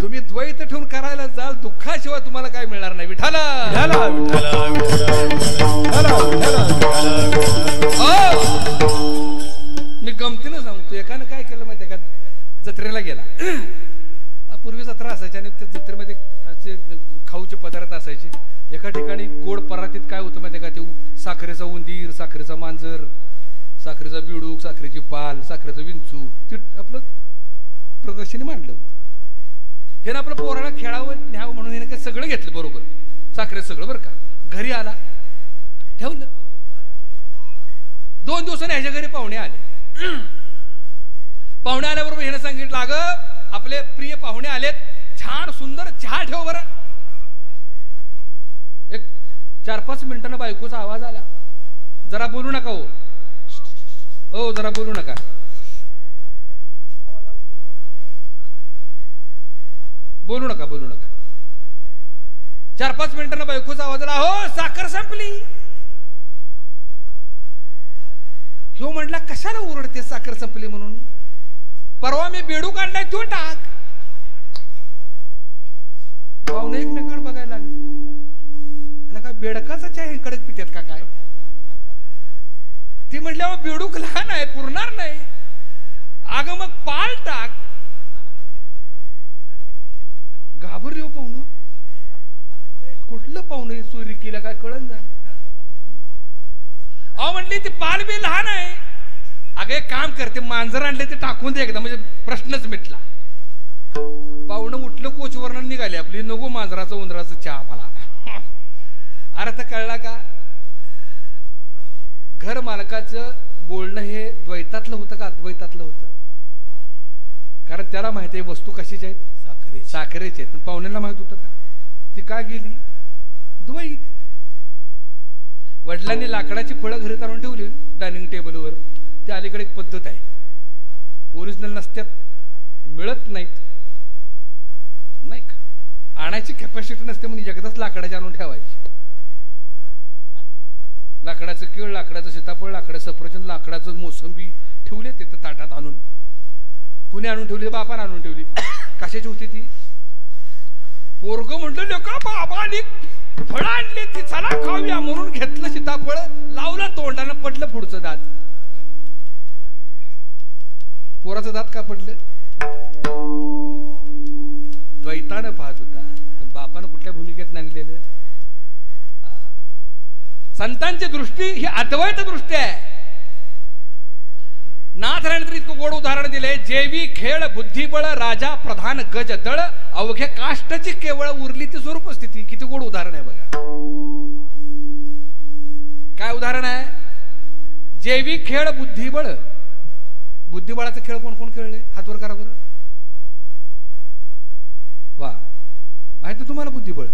तुम्ही द्वैत ठेवून करायला जाल, दुःखाशिवाय तुम्हाला काय मिळणार नाही. विठाला मी गमतीनं सांगतो. एकानं काय केलं माहिती का, जत्रेला गेला. पूर्वी जत्रा असायची आणि त्या जत्रेमध्ये असे खाऊचे पदार्थ असायचे. एका ठिकाणी गोड परातीत काय होतं माहिती का, ते साखरेचा उंदीर, साखरेचा मांजर, साखरेचा बिडूक, साखरेची पाल, साखरेचं विंचू, ते आपलं प्रदर्शनी मांडलं होतं. हे ना आपलं पोराला खेळावं न्यावं म्हणून हे काय सगळं घेतलं बरोबर, साखरे सगळं बरं का. घरी आला, ठेवलं. 2 दिवसांनी ह्याच्या घरी पाहुणे आले. पाहुणे आल्याबरोबर ह्यानं सांगितलं, अगं आपले प्रिय पाहुणे आलेत, छान सुंदर चहा ठेव बरं. एक 4-5 मिनिटांना बायकोचा आवाज आला, जरा बोलू नका हो, जरा बोलू नका. बोलू नका 4-5 मिनिटांना बायकोचा आवाज आला, हो साखर संपली. ह्यो म्हटला, कशाला ओरडते साखर संपली म्हणून, परवा मी बेडूक आणलाय तो टाक. पाहुणे एकमेकांकडे बघायला लागले, काय बेडकाचा चहा कडक पित्यात का काय. ती म्हटल्यावर बेडूक लहान आहे, पुरणार नाही. अगं मग पाल टाक. घाबरली हो पाहुणं. कुठलं पाहुणे चोरी केलं काय कळन जा. अहो म्हणली ती पाल बी लहान आहे. अगं एक काम करते, मांजर आणले ते टाकून दे एकदा, म्हणजे प्रश्नच मिटला. पाहुणं उठलं, कोचवरनं निघाली आपली, नको मांजराचं उंदराचं चहा मला. अर्थ कळला का. घर मालकाचं बोलणं हे द्वैतातलं होतं का अद्वैतातलं होतं. कारण त्याला माहिती आहे वस्तू कशाची आहेत, साखरेची आहेत. पण पाहुण्याला माहित होतं का. ती का गेली, द्वैत. वडिलांनी लाकडाची फळं घरी आणून ठेवली डायनिंग टेबलवर. त्या अलीकडे एक पद्धत आहे, ओरिजिनल नसत्यात, मिळत नाहीत, नाही का, आणायची कॅपॅसिटी नसते म्हणून एकदाच लाकडाची आणून ठेवायची. लाकडाचं केळ, लाकडाचं सीताफळ, लाकडाचं सफरचंद, लाकडाचं मोसंबी ठेवले तिथं ताटात आणून. कुणी आणून ठेवली, बापानं आणून ठेवली. कशाची होती ती. पोरग म्हटलं, लेका बाबानी फळं आणली ती, चला खाऊया म्हणून घेतलं सीताफळ, लावलं तोंडानं, पडलं पुढचं दात. पोराचं दात का पडलं, द्वैतानं पाहत होता, पण बापानं कुठल्या भूमिकेत आणलेलं. संतांची दृष्टी ही अद्वैत दृष्टी आहे. नाथरायण तर इतकं गोड उदाहरण दिले, जेवी खेळ बुद्धिबळ राजा प्रधान गज दळ, अवघ्या काष्टाची केवळ उरली ती स्वरूप स्थिती. किती गोड उदाहरण आहे बघा. काय उदाहरण आहे, जेवी खेळ बुद्धिबळ. बुद्धिबळाचा खेळ कोण कोण खेळले, हातवर करा बरं. माहित ना तुम्हाला बुद्धिबळ.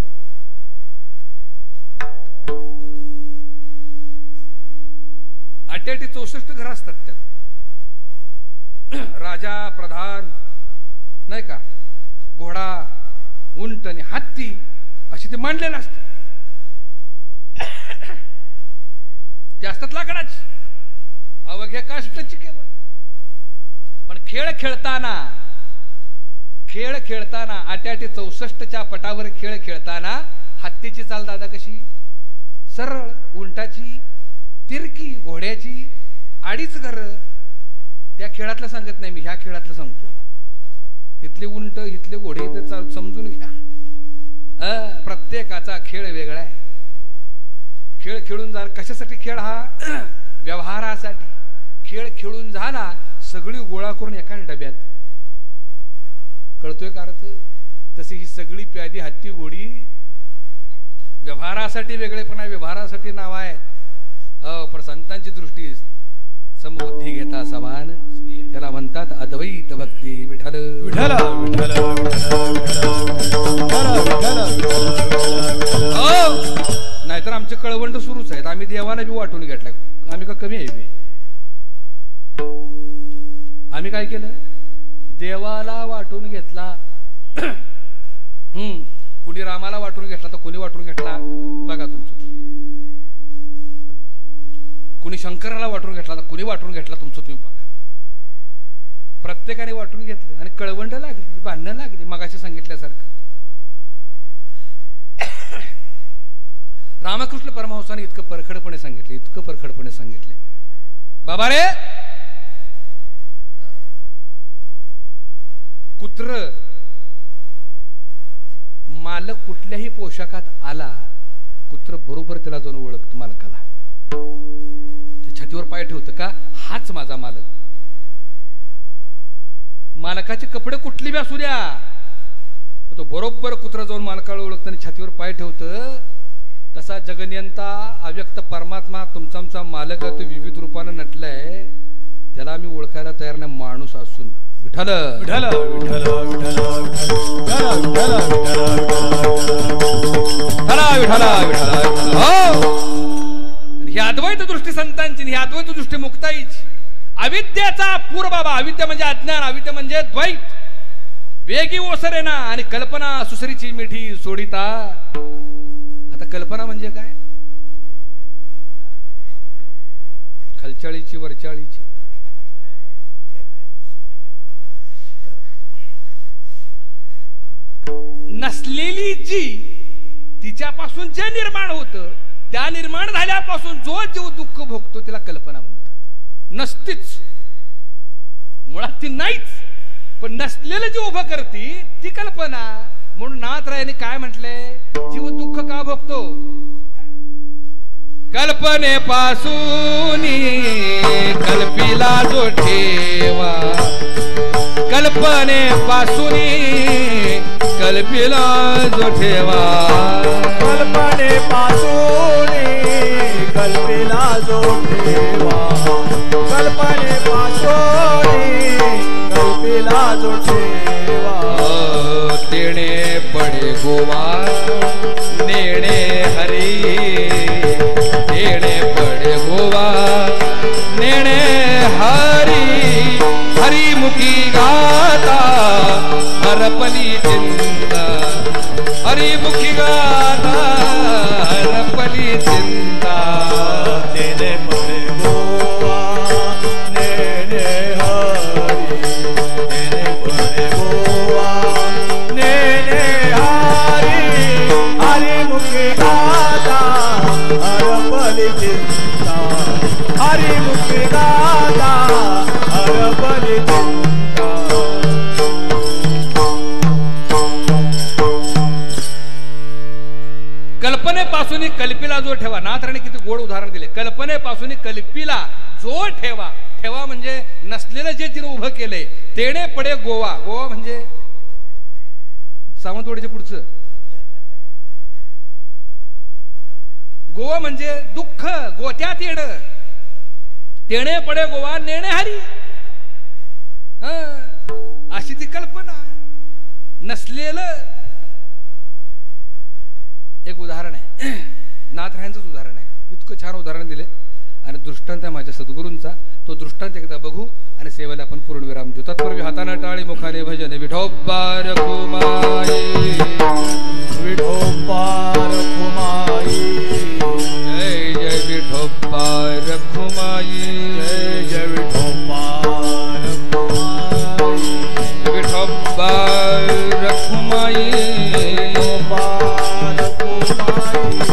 अट्याटी 64 घर असतात त्यात. राजा, प्रधान नाही का, घोडा, उंट आणि हत्ती अशी ते मांडलेलं असत. ते असतात लाकडाची, अवघ्या काष्टाची केवळ. पण खेळ खेळताना आट्याटी 64च्या पटावर खेळ खेळताना हत्तीची चाल दादा कशी सरळ, उंटाची तिरकी, घोड्याची अडीच घर. त्या खेळातलं सांगत नाही मी, ह्या खेळातलं सांगतो. इथले उंट, इथले घोडे इथे समजून घ्या. प्रत्येकाचा खेळ वेगळा आहे. खेळ खेळून जा. कशासाठी खेळ हा? व्यवहारासाठी. खेळ खेळून झाला सगळी गोळा करून एका डब्यात. कळतोय का अर्थ? तशी ही सगळी प्यादी, हत्ती, घोडी व्यवहारासाठी वेगळेपणा, व्यवहारासाठी नाव आहे. पण संतांची दृष्टी समबुद्धी घेता समान, त्याला म्हणतात अद्वैत भक्ती. विठ्ठल विठ्ठल विठ्ठल नाहीतर आमचे कळवंड सुरूच आहेत. आम्ही देवाला बी वाटून घेतला. आम्ही का कमी आहे बी? आम्ही काय केलं? देवाला वाटून घेतला. कुणी रामाला वाटून घेतला तर कुणी वाटून घेतला बघा तुमचं. कुणी शंकराला वाटून घेतला तर कुणी वाटून घेतला तुमचं तुम्ही बघा. प्रत्येकाने वाटून घेतलं आणि कळवंड लागली, भांडणं लागली. मगाशी सांगितल्यासारखं रामकृष्ण परमहंसाने इतकं परखडपणे सांगितले, बाबा रे, कुत्र मालक कुठल्याही पोशाखात आला, कुत्र बरोबर त्याला जाऊन ओळखतं मालकाला. छातीवर पाय ठेवतं का, हाच माझा मालक. मालकाचे कपडे कुठली बी असू द्या, तो बरोबर कुत्रा जाऊन मालकाला ओळखतं आणि छातीवर पाय ठेवतं. तसा जगनियंता अव्यक्त परमात्मा तुमचा आमचा मालक आहे. तो विविध रूपानं नटलाय, त्याला आम्ही ओळखायला तयार नाही माणूस असून. विठ्ठल विठ्ठल विठ्ठल ही अद्वैत दृष्टी संतांची, ही अद्वैत दृष्टी मुक्ताईची. अविद्याचा पूर बाबा. अविद्या म्हणजे अज्ञान, अविद्या म्हणजे द्वैत. वेगी ओसरेना आणि कल्पना सुसरीची मिठी सोडिता. आता कल्पना म्हणजे काय? खालचाळीची, वरचाळीची. नसलेली जी, तिच्यापासून जे निर्माण होतं, त्या निर्माण झाल्यापासून जो जीव दुःख भोगतो त्याला कल्पना म्हणतात. नसतीच, मुळात ती नाहीच, पण नसलेलं जे उभं करते ती कल्पना. म्हणून नाथरायाने काय म्हटलंय? जीव दुःख का भोगतो? कल्पनेपासून कल्पिला जो ठेवा, कल्पनेपासून कल्पिला जो ठेवा, कल्पनेपासून कल्पिला जो ठेवा, कल्पनेपासून कल्पिला जो ठेवा. तेणे पडे गोवा नेणे हरी, तेणे पडे गोवा नेणे हरी. हरिमुखी गाता हरपली चिंता, हरिमुखी गाता हरपली चिंता. तेणे पडे गोवा नेणे हरी, तेणे पडे गोवा नेणे हरी. हरिमुखी गाता हरपली चिंता, हरिमुखी गाता हरपली चिंता. कल्पनेपासून कल्पिला जो ठेवा. नाथराणे किती गोड उदाहरण दिले. कल्पनेपासून कल्पिला जो ठेवा. ठेवा म्हणजे नसलेलं जे तिने उभं केलंय. तेणे पडे गोवा. गोवा म्हणजे सावंतवाडीच्या पुढचं. गोवा म्हणजे दुःख, गोत्यात येड. तेणे पडे गोवा नेणे हरी. अशी ती कल्पना. नसलेलं एक उदाहरण आहे, नाथरायांचंच उदाहरण आहे. इतकं छान उदाहरण दिले आणि दृष्टांत आहे माझ्या सद्गुरूंचा. तो दृष्टांत एकदा बघू आणि सेवेला आपण पूर्णविराम देऊ. तत्पूर्वी हाताने टाळी मुखाने भजन. विठोबा रखुमाई, विठोबा रखुमाई, जय जय विठोबा रखुमाई, जय जय विठोबा रखुमाई, विठोबा रखुमाई,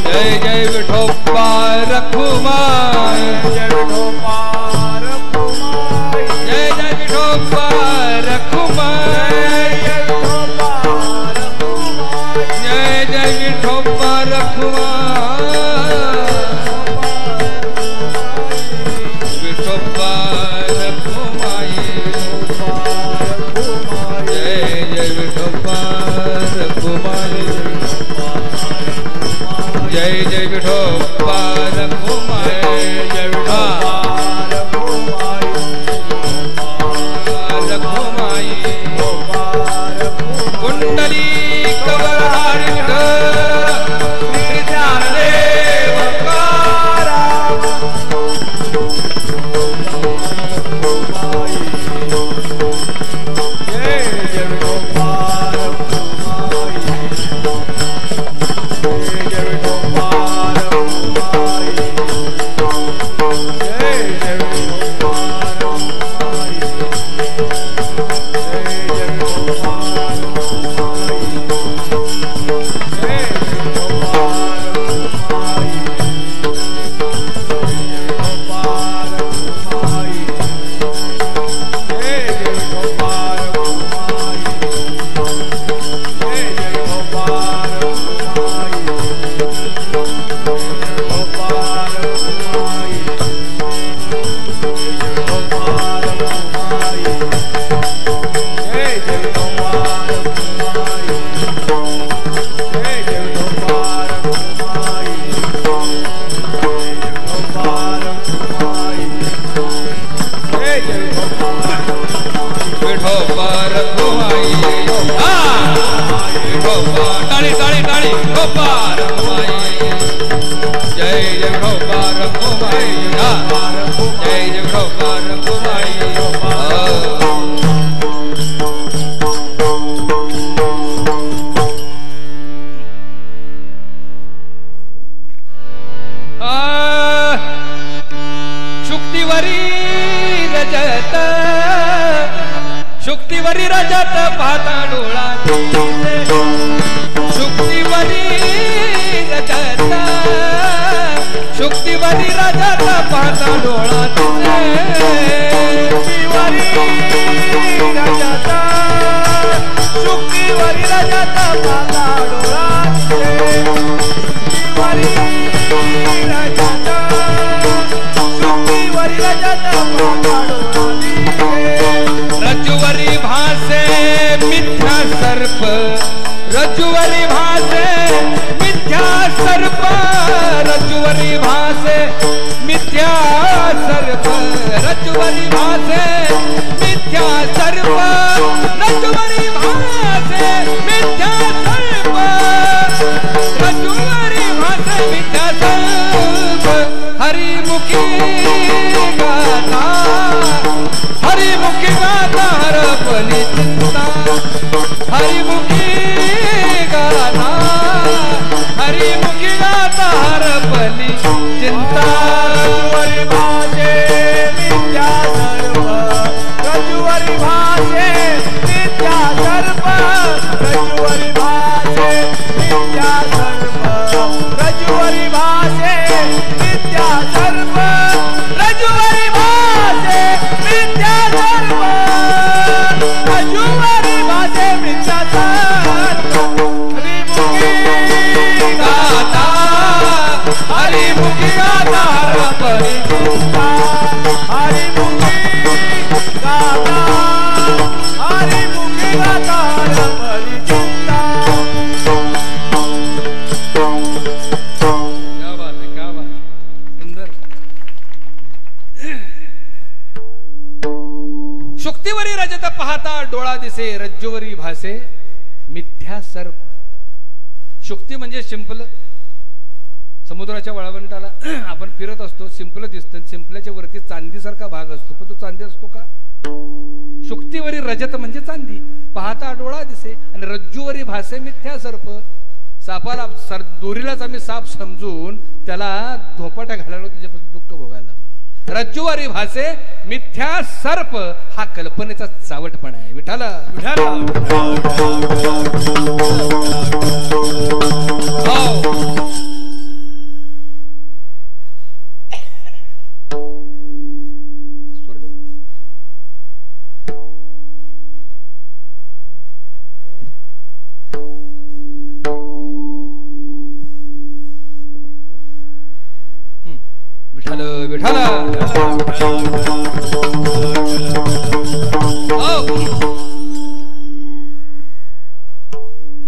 जय जय विठोबा रखुमाई, जय विठोबा रखुमाई, जय जय विठोबा रखुमाई, जय जय विठोबा रखुमाई, विठोबा रखुमाई, जय जय विठोबा रखुमाई, जय जय विठोबा रखुमाई, जय रखुमाई, कुंडली कवरधारी श्री ज्ञानदेव शुक्तिवरी रजत पाहता डोळा दिसे, शुक्तिवरी रजत, शुक्तिवरी रजत पाहता डोळा दिसे, शुक्तिवरी रजत, शुक्तिवरी रजत पाहता डोळा दिसे, शुक्तिवरी रजत, शुक्तिवरी रजत पाहता डोळा दिसे, रज्जुवरी भासे मिथ्या सर्प, रज्जुवरी भासे मिथ्या सर्प, रज्जुवरी भासे मिथ्या सर्प, रज्जुवरी भासे मिथ्या सर्प, रज्जुवरी भासे मिथ्या सर्प, रज्जुवरी भासे मिथ्या सर्प, हरिमुखी गाता, हरिमुखी गाता हरपली चिंता, हरिमुखी गाता, हरिमुखी गाता हरपली चिंता, रज्जुवरी भासे मिथ्या सर्प, रज्जुवरी भासे मिथ्या सर्प, रज्जुवरी भासे मिथ्या सर्प, रज्जुवरी भासे मिथ्या सर्प, रज्जुवरी भासे मिथ्या सर्प, रज्जुवरी भासे मिथ्या सर्प, हरिमुखी गाता, हरिमुखी गाता हरपली चिंता, हरिमुखी गाता, हरिमुखी गाता हरपली चिंता. क्या बात है, क्या बात है, सुंदर. शुक्तिवरी रजत पाहता डोळा दिसे, रज्जुवरी भासे मिथ्या सर्प, शुक्ती म्हणजे सिंपल. समुद्राच्या वळवंटाला आपण फिरत असतो, सिंपल दिसतं. सिंपल्याच्या वरती चांदीसारखा भाग असतो, पण तो चांदी असतो का? शुक्तीवरी रजत म्हणजे चांदी, पाहता डोळा दिसे. आणि रज्जूवरी भासे मिथ्या सर्प. सापाला दोरीलाच आम्ही साप समजून त्याला धोपाट्या घालायला, त्याच्यापासून दुःख भोगायला. रज्जूवरी भासे मिथ्या सर्प हा कल्पनेचा चावटपणा आहे. विठाला विठाला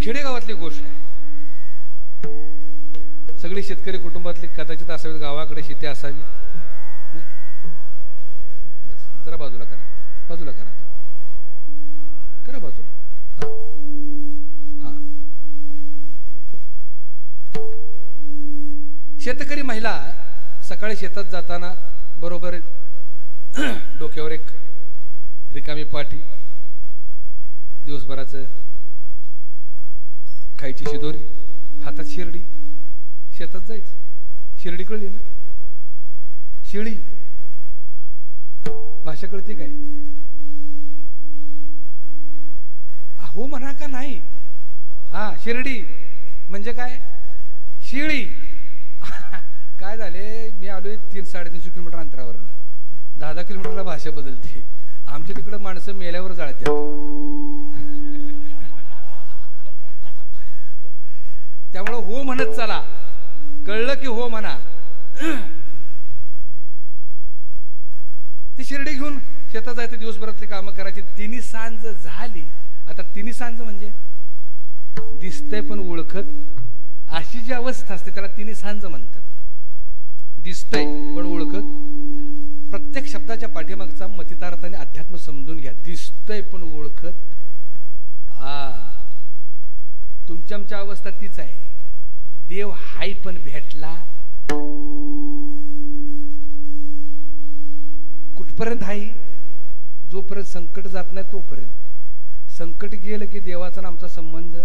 खेडेगावातली गोष्ट आहे. सगळी शेतकरी कुटुंबातली कदाचित असावी, गावाकडे शेती असावी. बस जरा बाजूला करा, बाजूला करा, करा बाजूला. हा, शेतकरी महिला सकाळी शेतात जाताना बरोबर डोक्यावर एक रिकामी पाटी, दिवसभराचं खायची शिदोरी, हातात शिर्डी. शेतात जायचं. शिर्डी कळली ना? शिळी भाषा कळते काय? हो म्हणा का नाही? हा, शिर्डी म्हणजे काय? शिळी. काय झाले, मी आलोय 300-350 किलोमीटर अंतरावर. 10-10 किलोमीटरला भाषा बदलते. आमच्या तिकडं माणसं मेल्यावर जाळतात. त्यामुळं हो म्हणत चला, कळलं की हो म्हणा. ती शिर्डी घेऊन शेतात जायचं, दिवसभरातली कामं करायची. तिन्ही सांज झाली. आता तिन्ही सांज म्हणजे दिसतंय पण ओळखत, अशी जी अवस्था असते त्याला तिन्ही सांज म्हणतात. दिसतंय पण ओळखत. प्रत्येक शब्दाच्या पाठीमागचा मतितार्थाने अध्यात्म समजून घ्या. दिसतंय पण ओळखत. तुमच्या आमच्या अवस्था तीच आहे. देव हाय पण भेटला कुठपर्यंत आहे? जोपर्यंत संकट जात नाही तोपर्यंत. संकट गेलं की देवाचा आणि आमचा संबंध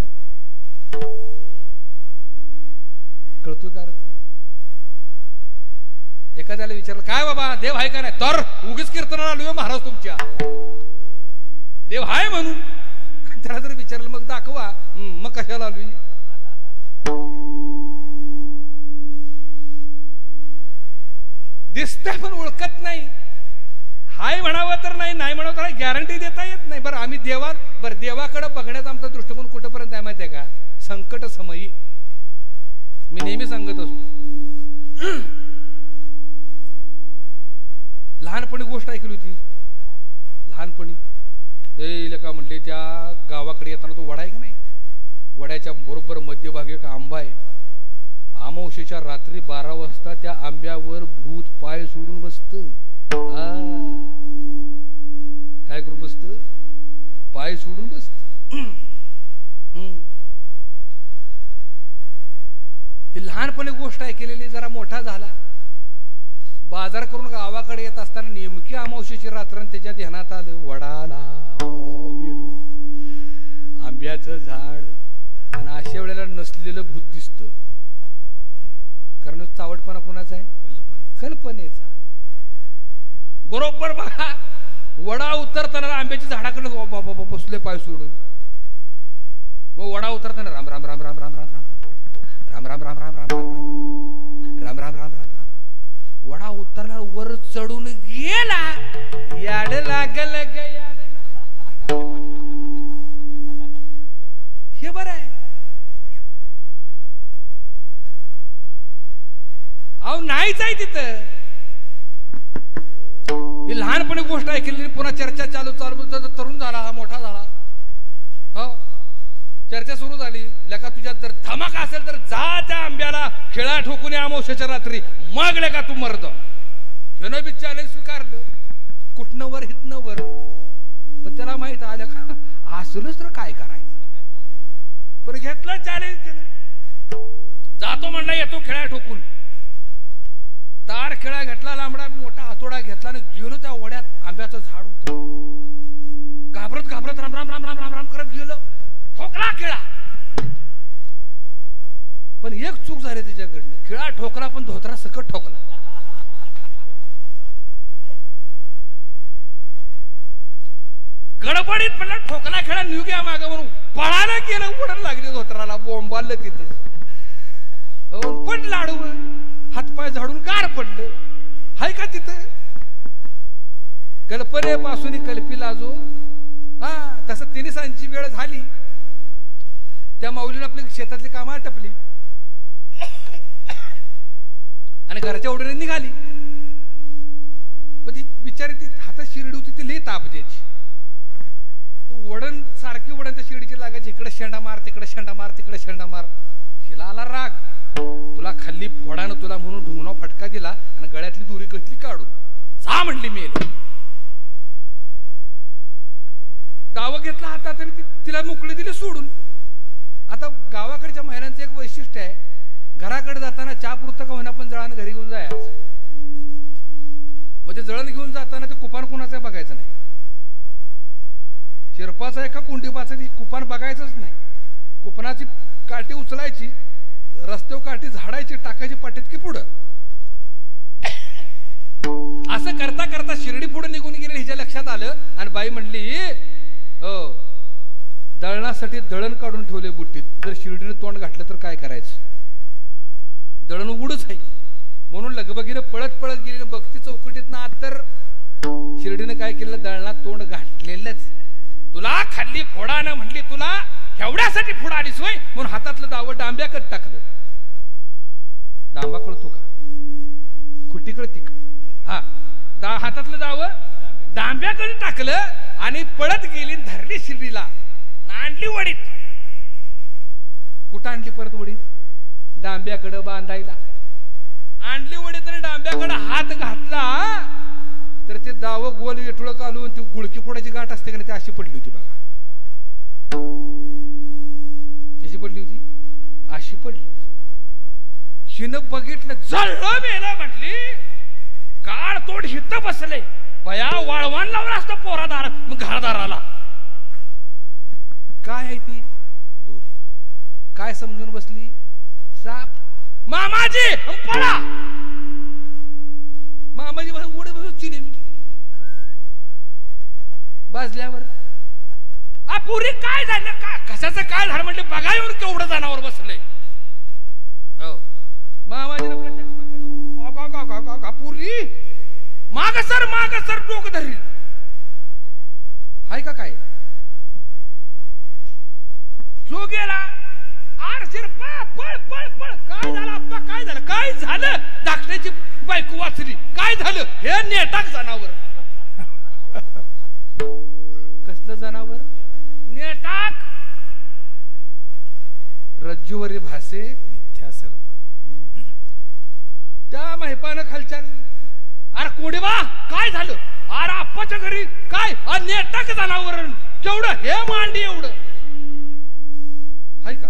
कळतोय का? एखाद्याला विचारलं, काय बाबा देव आहे का नाही? तर उगीच कीर्तनाला आलोय महाराज तुमच्या, देव आहे म्हणून. त्याला जर विचारलं मग दाखवा, मग कशाला आलोय? दिसतंय पण ओळखत नाही. हाय म्हणावं तर नाही, नाही म्हणावं तर गॅरंटी देता येत नाही. बरं आम्ही देवाकडे बघण्याचा आमचा दृष्टिकोन कुठपर्यंत आहे माहिती आहे का? संकट समयी. मी नेहमी सांगत असतो, लहानपणी गोष्ट ऐकली होती. लहानपणी ते का म्हटले, त्या गावाकडे येताना तो वडा आहे का नाही, वड्याच्या बरोबर मध्यभागी एक आंबा आहे. अमावस्येच्या रात्री 12 वाजता त्या आंब्यावर भूत पाय सोडून बसत. काय करून बसत? पाय सोडून बसत. ही लहानपणी गोष्ट ऐकलेली. जरा मोठा झाला, बाजार करून गावाकडे येत असताना नेमकी अमावस्येची रात्र, त्याच्या ध्यानात आलं वडाला आंब्याचं झाड. आणि अशा वेळेला नसलेलं भूत दिसतं. कारण चावटपणा कोणाचा आहे? कल्पनेचा. बरोबर बघा, वडा उतरताना आंब्याच्या झाडाकडे बसले पाय सोडून. मग वडा उतरताना राम राम राम राम राम राम राम राम राम राम राम राम राम राम राम राम राम. वडा उतरला, वर चढून गेला. याड लागल हे बरं आहे. अहो नाहीच आहे तिथं. ही लहानपणी गोष्ट ऐकलेली, पुन्हा चर्चा चालू तरुण झाला, हा मोठा झाला. हो, चर्चा सुरू झाली. लेका तुझ्यात जर धमाका असेल तर जा त्या आंब्याला खिळा ठोकून अमावस्येच्या रात्री, मग लेका तू मर्द. ह्यानं बी चॅलेंज स्वीकारलं. कुठनं वर हितनं वर. पण त्याला माहित आलं का असलंच तर काय करायचं. पण घेतलं चॅलेंज. जातो म्हणला येतो खेळा ठोकून. तार खेळा घेतला लांबडा मोठा हातोडा घेतला आणि गेलो त्या वड्यात. आंब्याचं झाड होतं. घाबरत घाबरत राम राम राम राम राम राम करत गेलो. ठोकला खेळा. पण एक चूक झाली त्याच्याकडनं. खेळा ठोकला पण धोतरा सकट ठोकला. गडबडीत म्हणला ठोकला खेळा निघू घ्या मागं म्हणून पळायला गेलं. उडण लागली धोत्राला. बोंबाललं तिथं. पडलं आडवं. हातपाय झाडून गार पडलं. हाय का तिथं. कल्पनेपासून कल्पी लाजो. हा तसं तिन्ही सांची वेळ झाली. त्या माऊलीनं आपली शेतातली कामं आटपली आणि घराच्या ओढीने निघाली. पण ती बिचारी ती हातात शिरडी होती. ती लई ताप द्यायची. वडण सारखी वडण त्या शिडीची लागायची. इकडे शेंडा मार तिकडे शेंडा मार तिकडे शेंडा मार. हिला आला राग. तुला खाल्ली फोडानं तुला म्हणून ढुंगणा फटका दिला आणि गळ्यातली दोरी घेतली काढून. जा म्हणली मेल. दावं घेतला हातात आणि तिला मोकळी दिली सोडून. आता गावाकडच्या महिलांचं एक वैशिष्ट्य आहे. घराकडे जाताना चहा पुरतं का होईना पण जळानं घरी घेऊन जायचं. मग ते जळण घेऊन जाताना ते कुपान कोणाचं बघायचं नाही. शिरपाचं आहे का कुंडीपाचं कुपान बघायचंच नाही. कुपनाची काठी उचलायची. रस्त्यावर काठी झाडायची टाकायची पाठीत की पुढं. असं करता करता शिर्डी पुढे निघून गेले. हिच्या लक्षात आलं आणि बाई म्हणली हो दळणासाठी दळण काढून ठेवले बुट्टीत. जर शिर्डीने तोंड घातलं तर काय करायचं. दळण उघडच आहे म्हणून लगबगीने पळत पळत गेली. बघती चौकटीत ना आत तर शिर्डीने काय केलं. दळणात तोंड घातलेलंच. तुला खाल्ली फोडानं म्हणली तुला एवढ्यासाठी फोडा आलीस होय म्हणून हातातलं दावं डांब्याकडे टाकलं. डांबा कळतो का. खुटी कळती का. हा हातातलं दावं डांब्याकडे टाकलं आणि पळत गेली. धरली शिर्डीला आणली वडीत. कुठं आणली परत वडीत. डांब्याकडे बांधायला आणली वडीत. आणि डांब्याकडे हात घातला तर ते दावं गोल वेटुळं घालून ती गुळकी फोडायची गाठ असते का नाही ती अशी पडली होती बघा. कशी पडली होती. अशी पडली. शिनं बघितलं जळलं मेलं म्हटली. गाड तोड हित बसले. बया वाळवान लावला असतं पोरादार मग घरादाराला. काय आहे ती दोरी. काय समजून बसली. साप. मामाजी पळा. मामाजी उडे बसून चिले बाजल्यावर. पुरी काय झालं का कशाचं काय झालं म्हटलं बघा येऊन केवढं जनावर बसले. हो मामाजीने पुरी माग सर डोकं धरली. हाय का काय. जो गेला आर शिरपा पळ पळ पळ. काय झालं आप्पा काय झालं. काय झालं. धाकट्याची बायको वाचली. काय झालं. हे नेटाक जनावर. कसलं जनावर. नेटाक. रज्जूवरी भासे मिथ्या सर्प. त्या महिपानं खालच्या अरे कोडीबा काय झालं. अरे आप्पाच्या घरी काय नेटाक जनावर. केवढं हे मांडी एवढं. हाय का.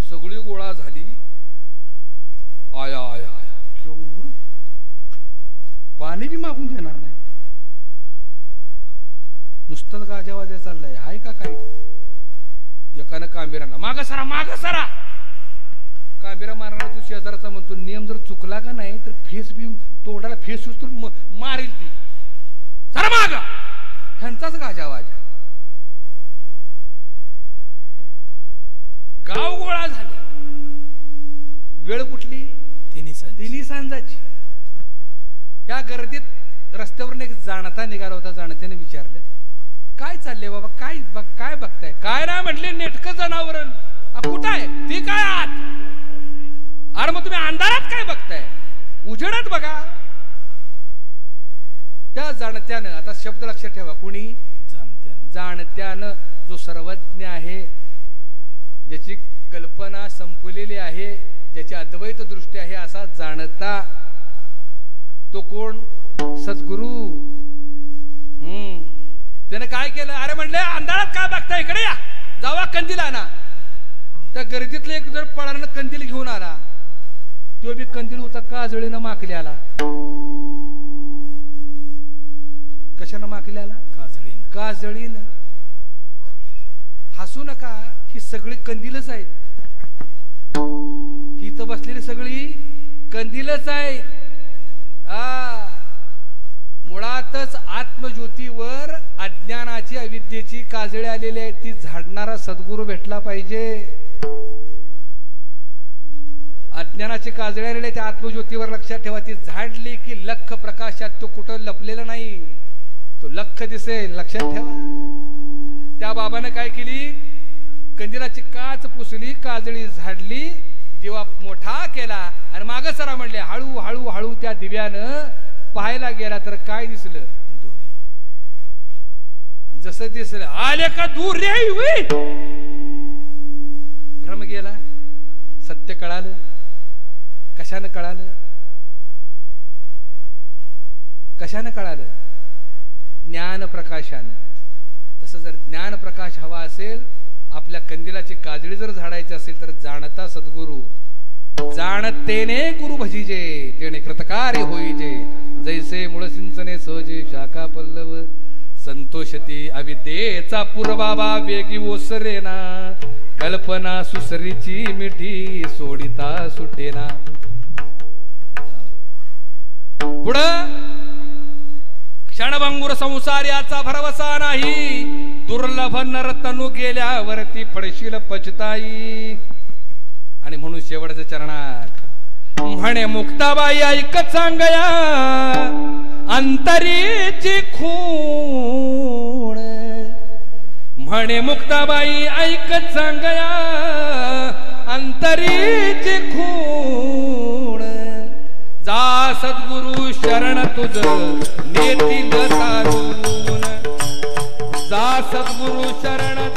सगळी गोळा झाली. आया आया आया केवढं. पाणी बी मागून देणार नाही. नुसतंच गाजावाजा चाललंय. हाय का काय. एकानं कांबिरांना माग सरा. कांबिरा मारणार तू शेजारचा म्हणतो नियम जर चुकला का नाही तर फेस बी तोंडाला फेस तर मारील ती. सरा माग. ह्यांचाच गाजावाजा. गाव गोळा झालं. वेळ कुठली. तिन्ही सांजाची. ह्या गर्दीत रस्त्यावरून एक जाणता निघाला होता. जाणत्याने विचारलं काय चाललंय बाबा. काय बघताय. काय नाही म्हटले नेटकं जनावर. कुठं आहे ती काय आत. अरे मग तुम्ही अंधारात काय बघताय. उजेडात बघा. त्या जाणत्यानं आता शब्द लक्षात ठेवा. कुणी जाणत्यानं जो सर्वज्ञ आहे ज्याची कल्पना संपलेली आहे ज्याची अद्वैत दृष्टी आहे असा जाणता. तो कोण. सद्गुरु. त्याने काय केलं. अरे म्हणले अंधारात काय बघता. इकडे या. जावा कंदील आणा. त्या गर्दीतला एक जर पळानं कंदील घेऊन आला, तो बी कंदील होता काजळीनं माकल्याला. कशानं माकल्याला? काजळीनं. हसू नका, ही सगळी कंदीलच आहेत. ही इथं बसलेली सगळी कंदीलच आहेत. मुळातच आत्मज्योतीवर अज्ञानाची अविद्येची काजळे आलेली आहेत. ती झाडणारा सद्गुरू भेटला पाहिजे. अज्ञानाची काजळे आलेले त्या आत्मज्योतीवर लक्षात ठेवा. ती झाडली की लख प्रकाशात तो कुठं लपलेला नाही, तो लख दिसेल. लक्षात ठेवा. त्या बाबानं काय केली? कंदिलाची काच पुसली, काजळी झाडली, दिवा मोठा केला आणि मागं सरा म्हणले. हळू हळू हळू त्या दिव्यानं पाहायला गेला तर काय दिसलं? दोरी. जसं दिसलं आले का दूर रे, भ्रम गेला. सत्य कळालं. कशानं कळालं? कशानं कळालं? ज्ञान प्रकाशानं. तसं जर ज्ञान प्रकाश हवा असेल, आपल्या कंदिलाची काजळी जर झाडायची असेल तर जाणता सद्गुरु, जाणतेने गुरु भजीजे, तेने कृतकार्य होईजे. जैसे मूळ सिंचने सहजे शाखा पल्लव, संतोषती अविद्येचा पुरबाबा वेगी ओसरेना. कल्पना सुसरीची मिठी सोडिता सुटेना. पुढं क्षणभंगुर संसार याचा भरवसा नाही. दुर्लभ नरतनु गेल्यावरती पडशील पचताई. आणि म्हणून शेवटच्या चरणात म्हणे मुक्ताबाई ऐकत सांगया अंतरीची खूण. म्हणे मुक्ताबाई ऐकत सांगया अंतरीची खूण. जा सद्गुरु शरण तुझ नेतील तारून. जा सद्गुरु शरण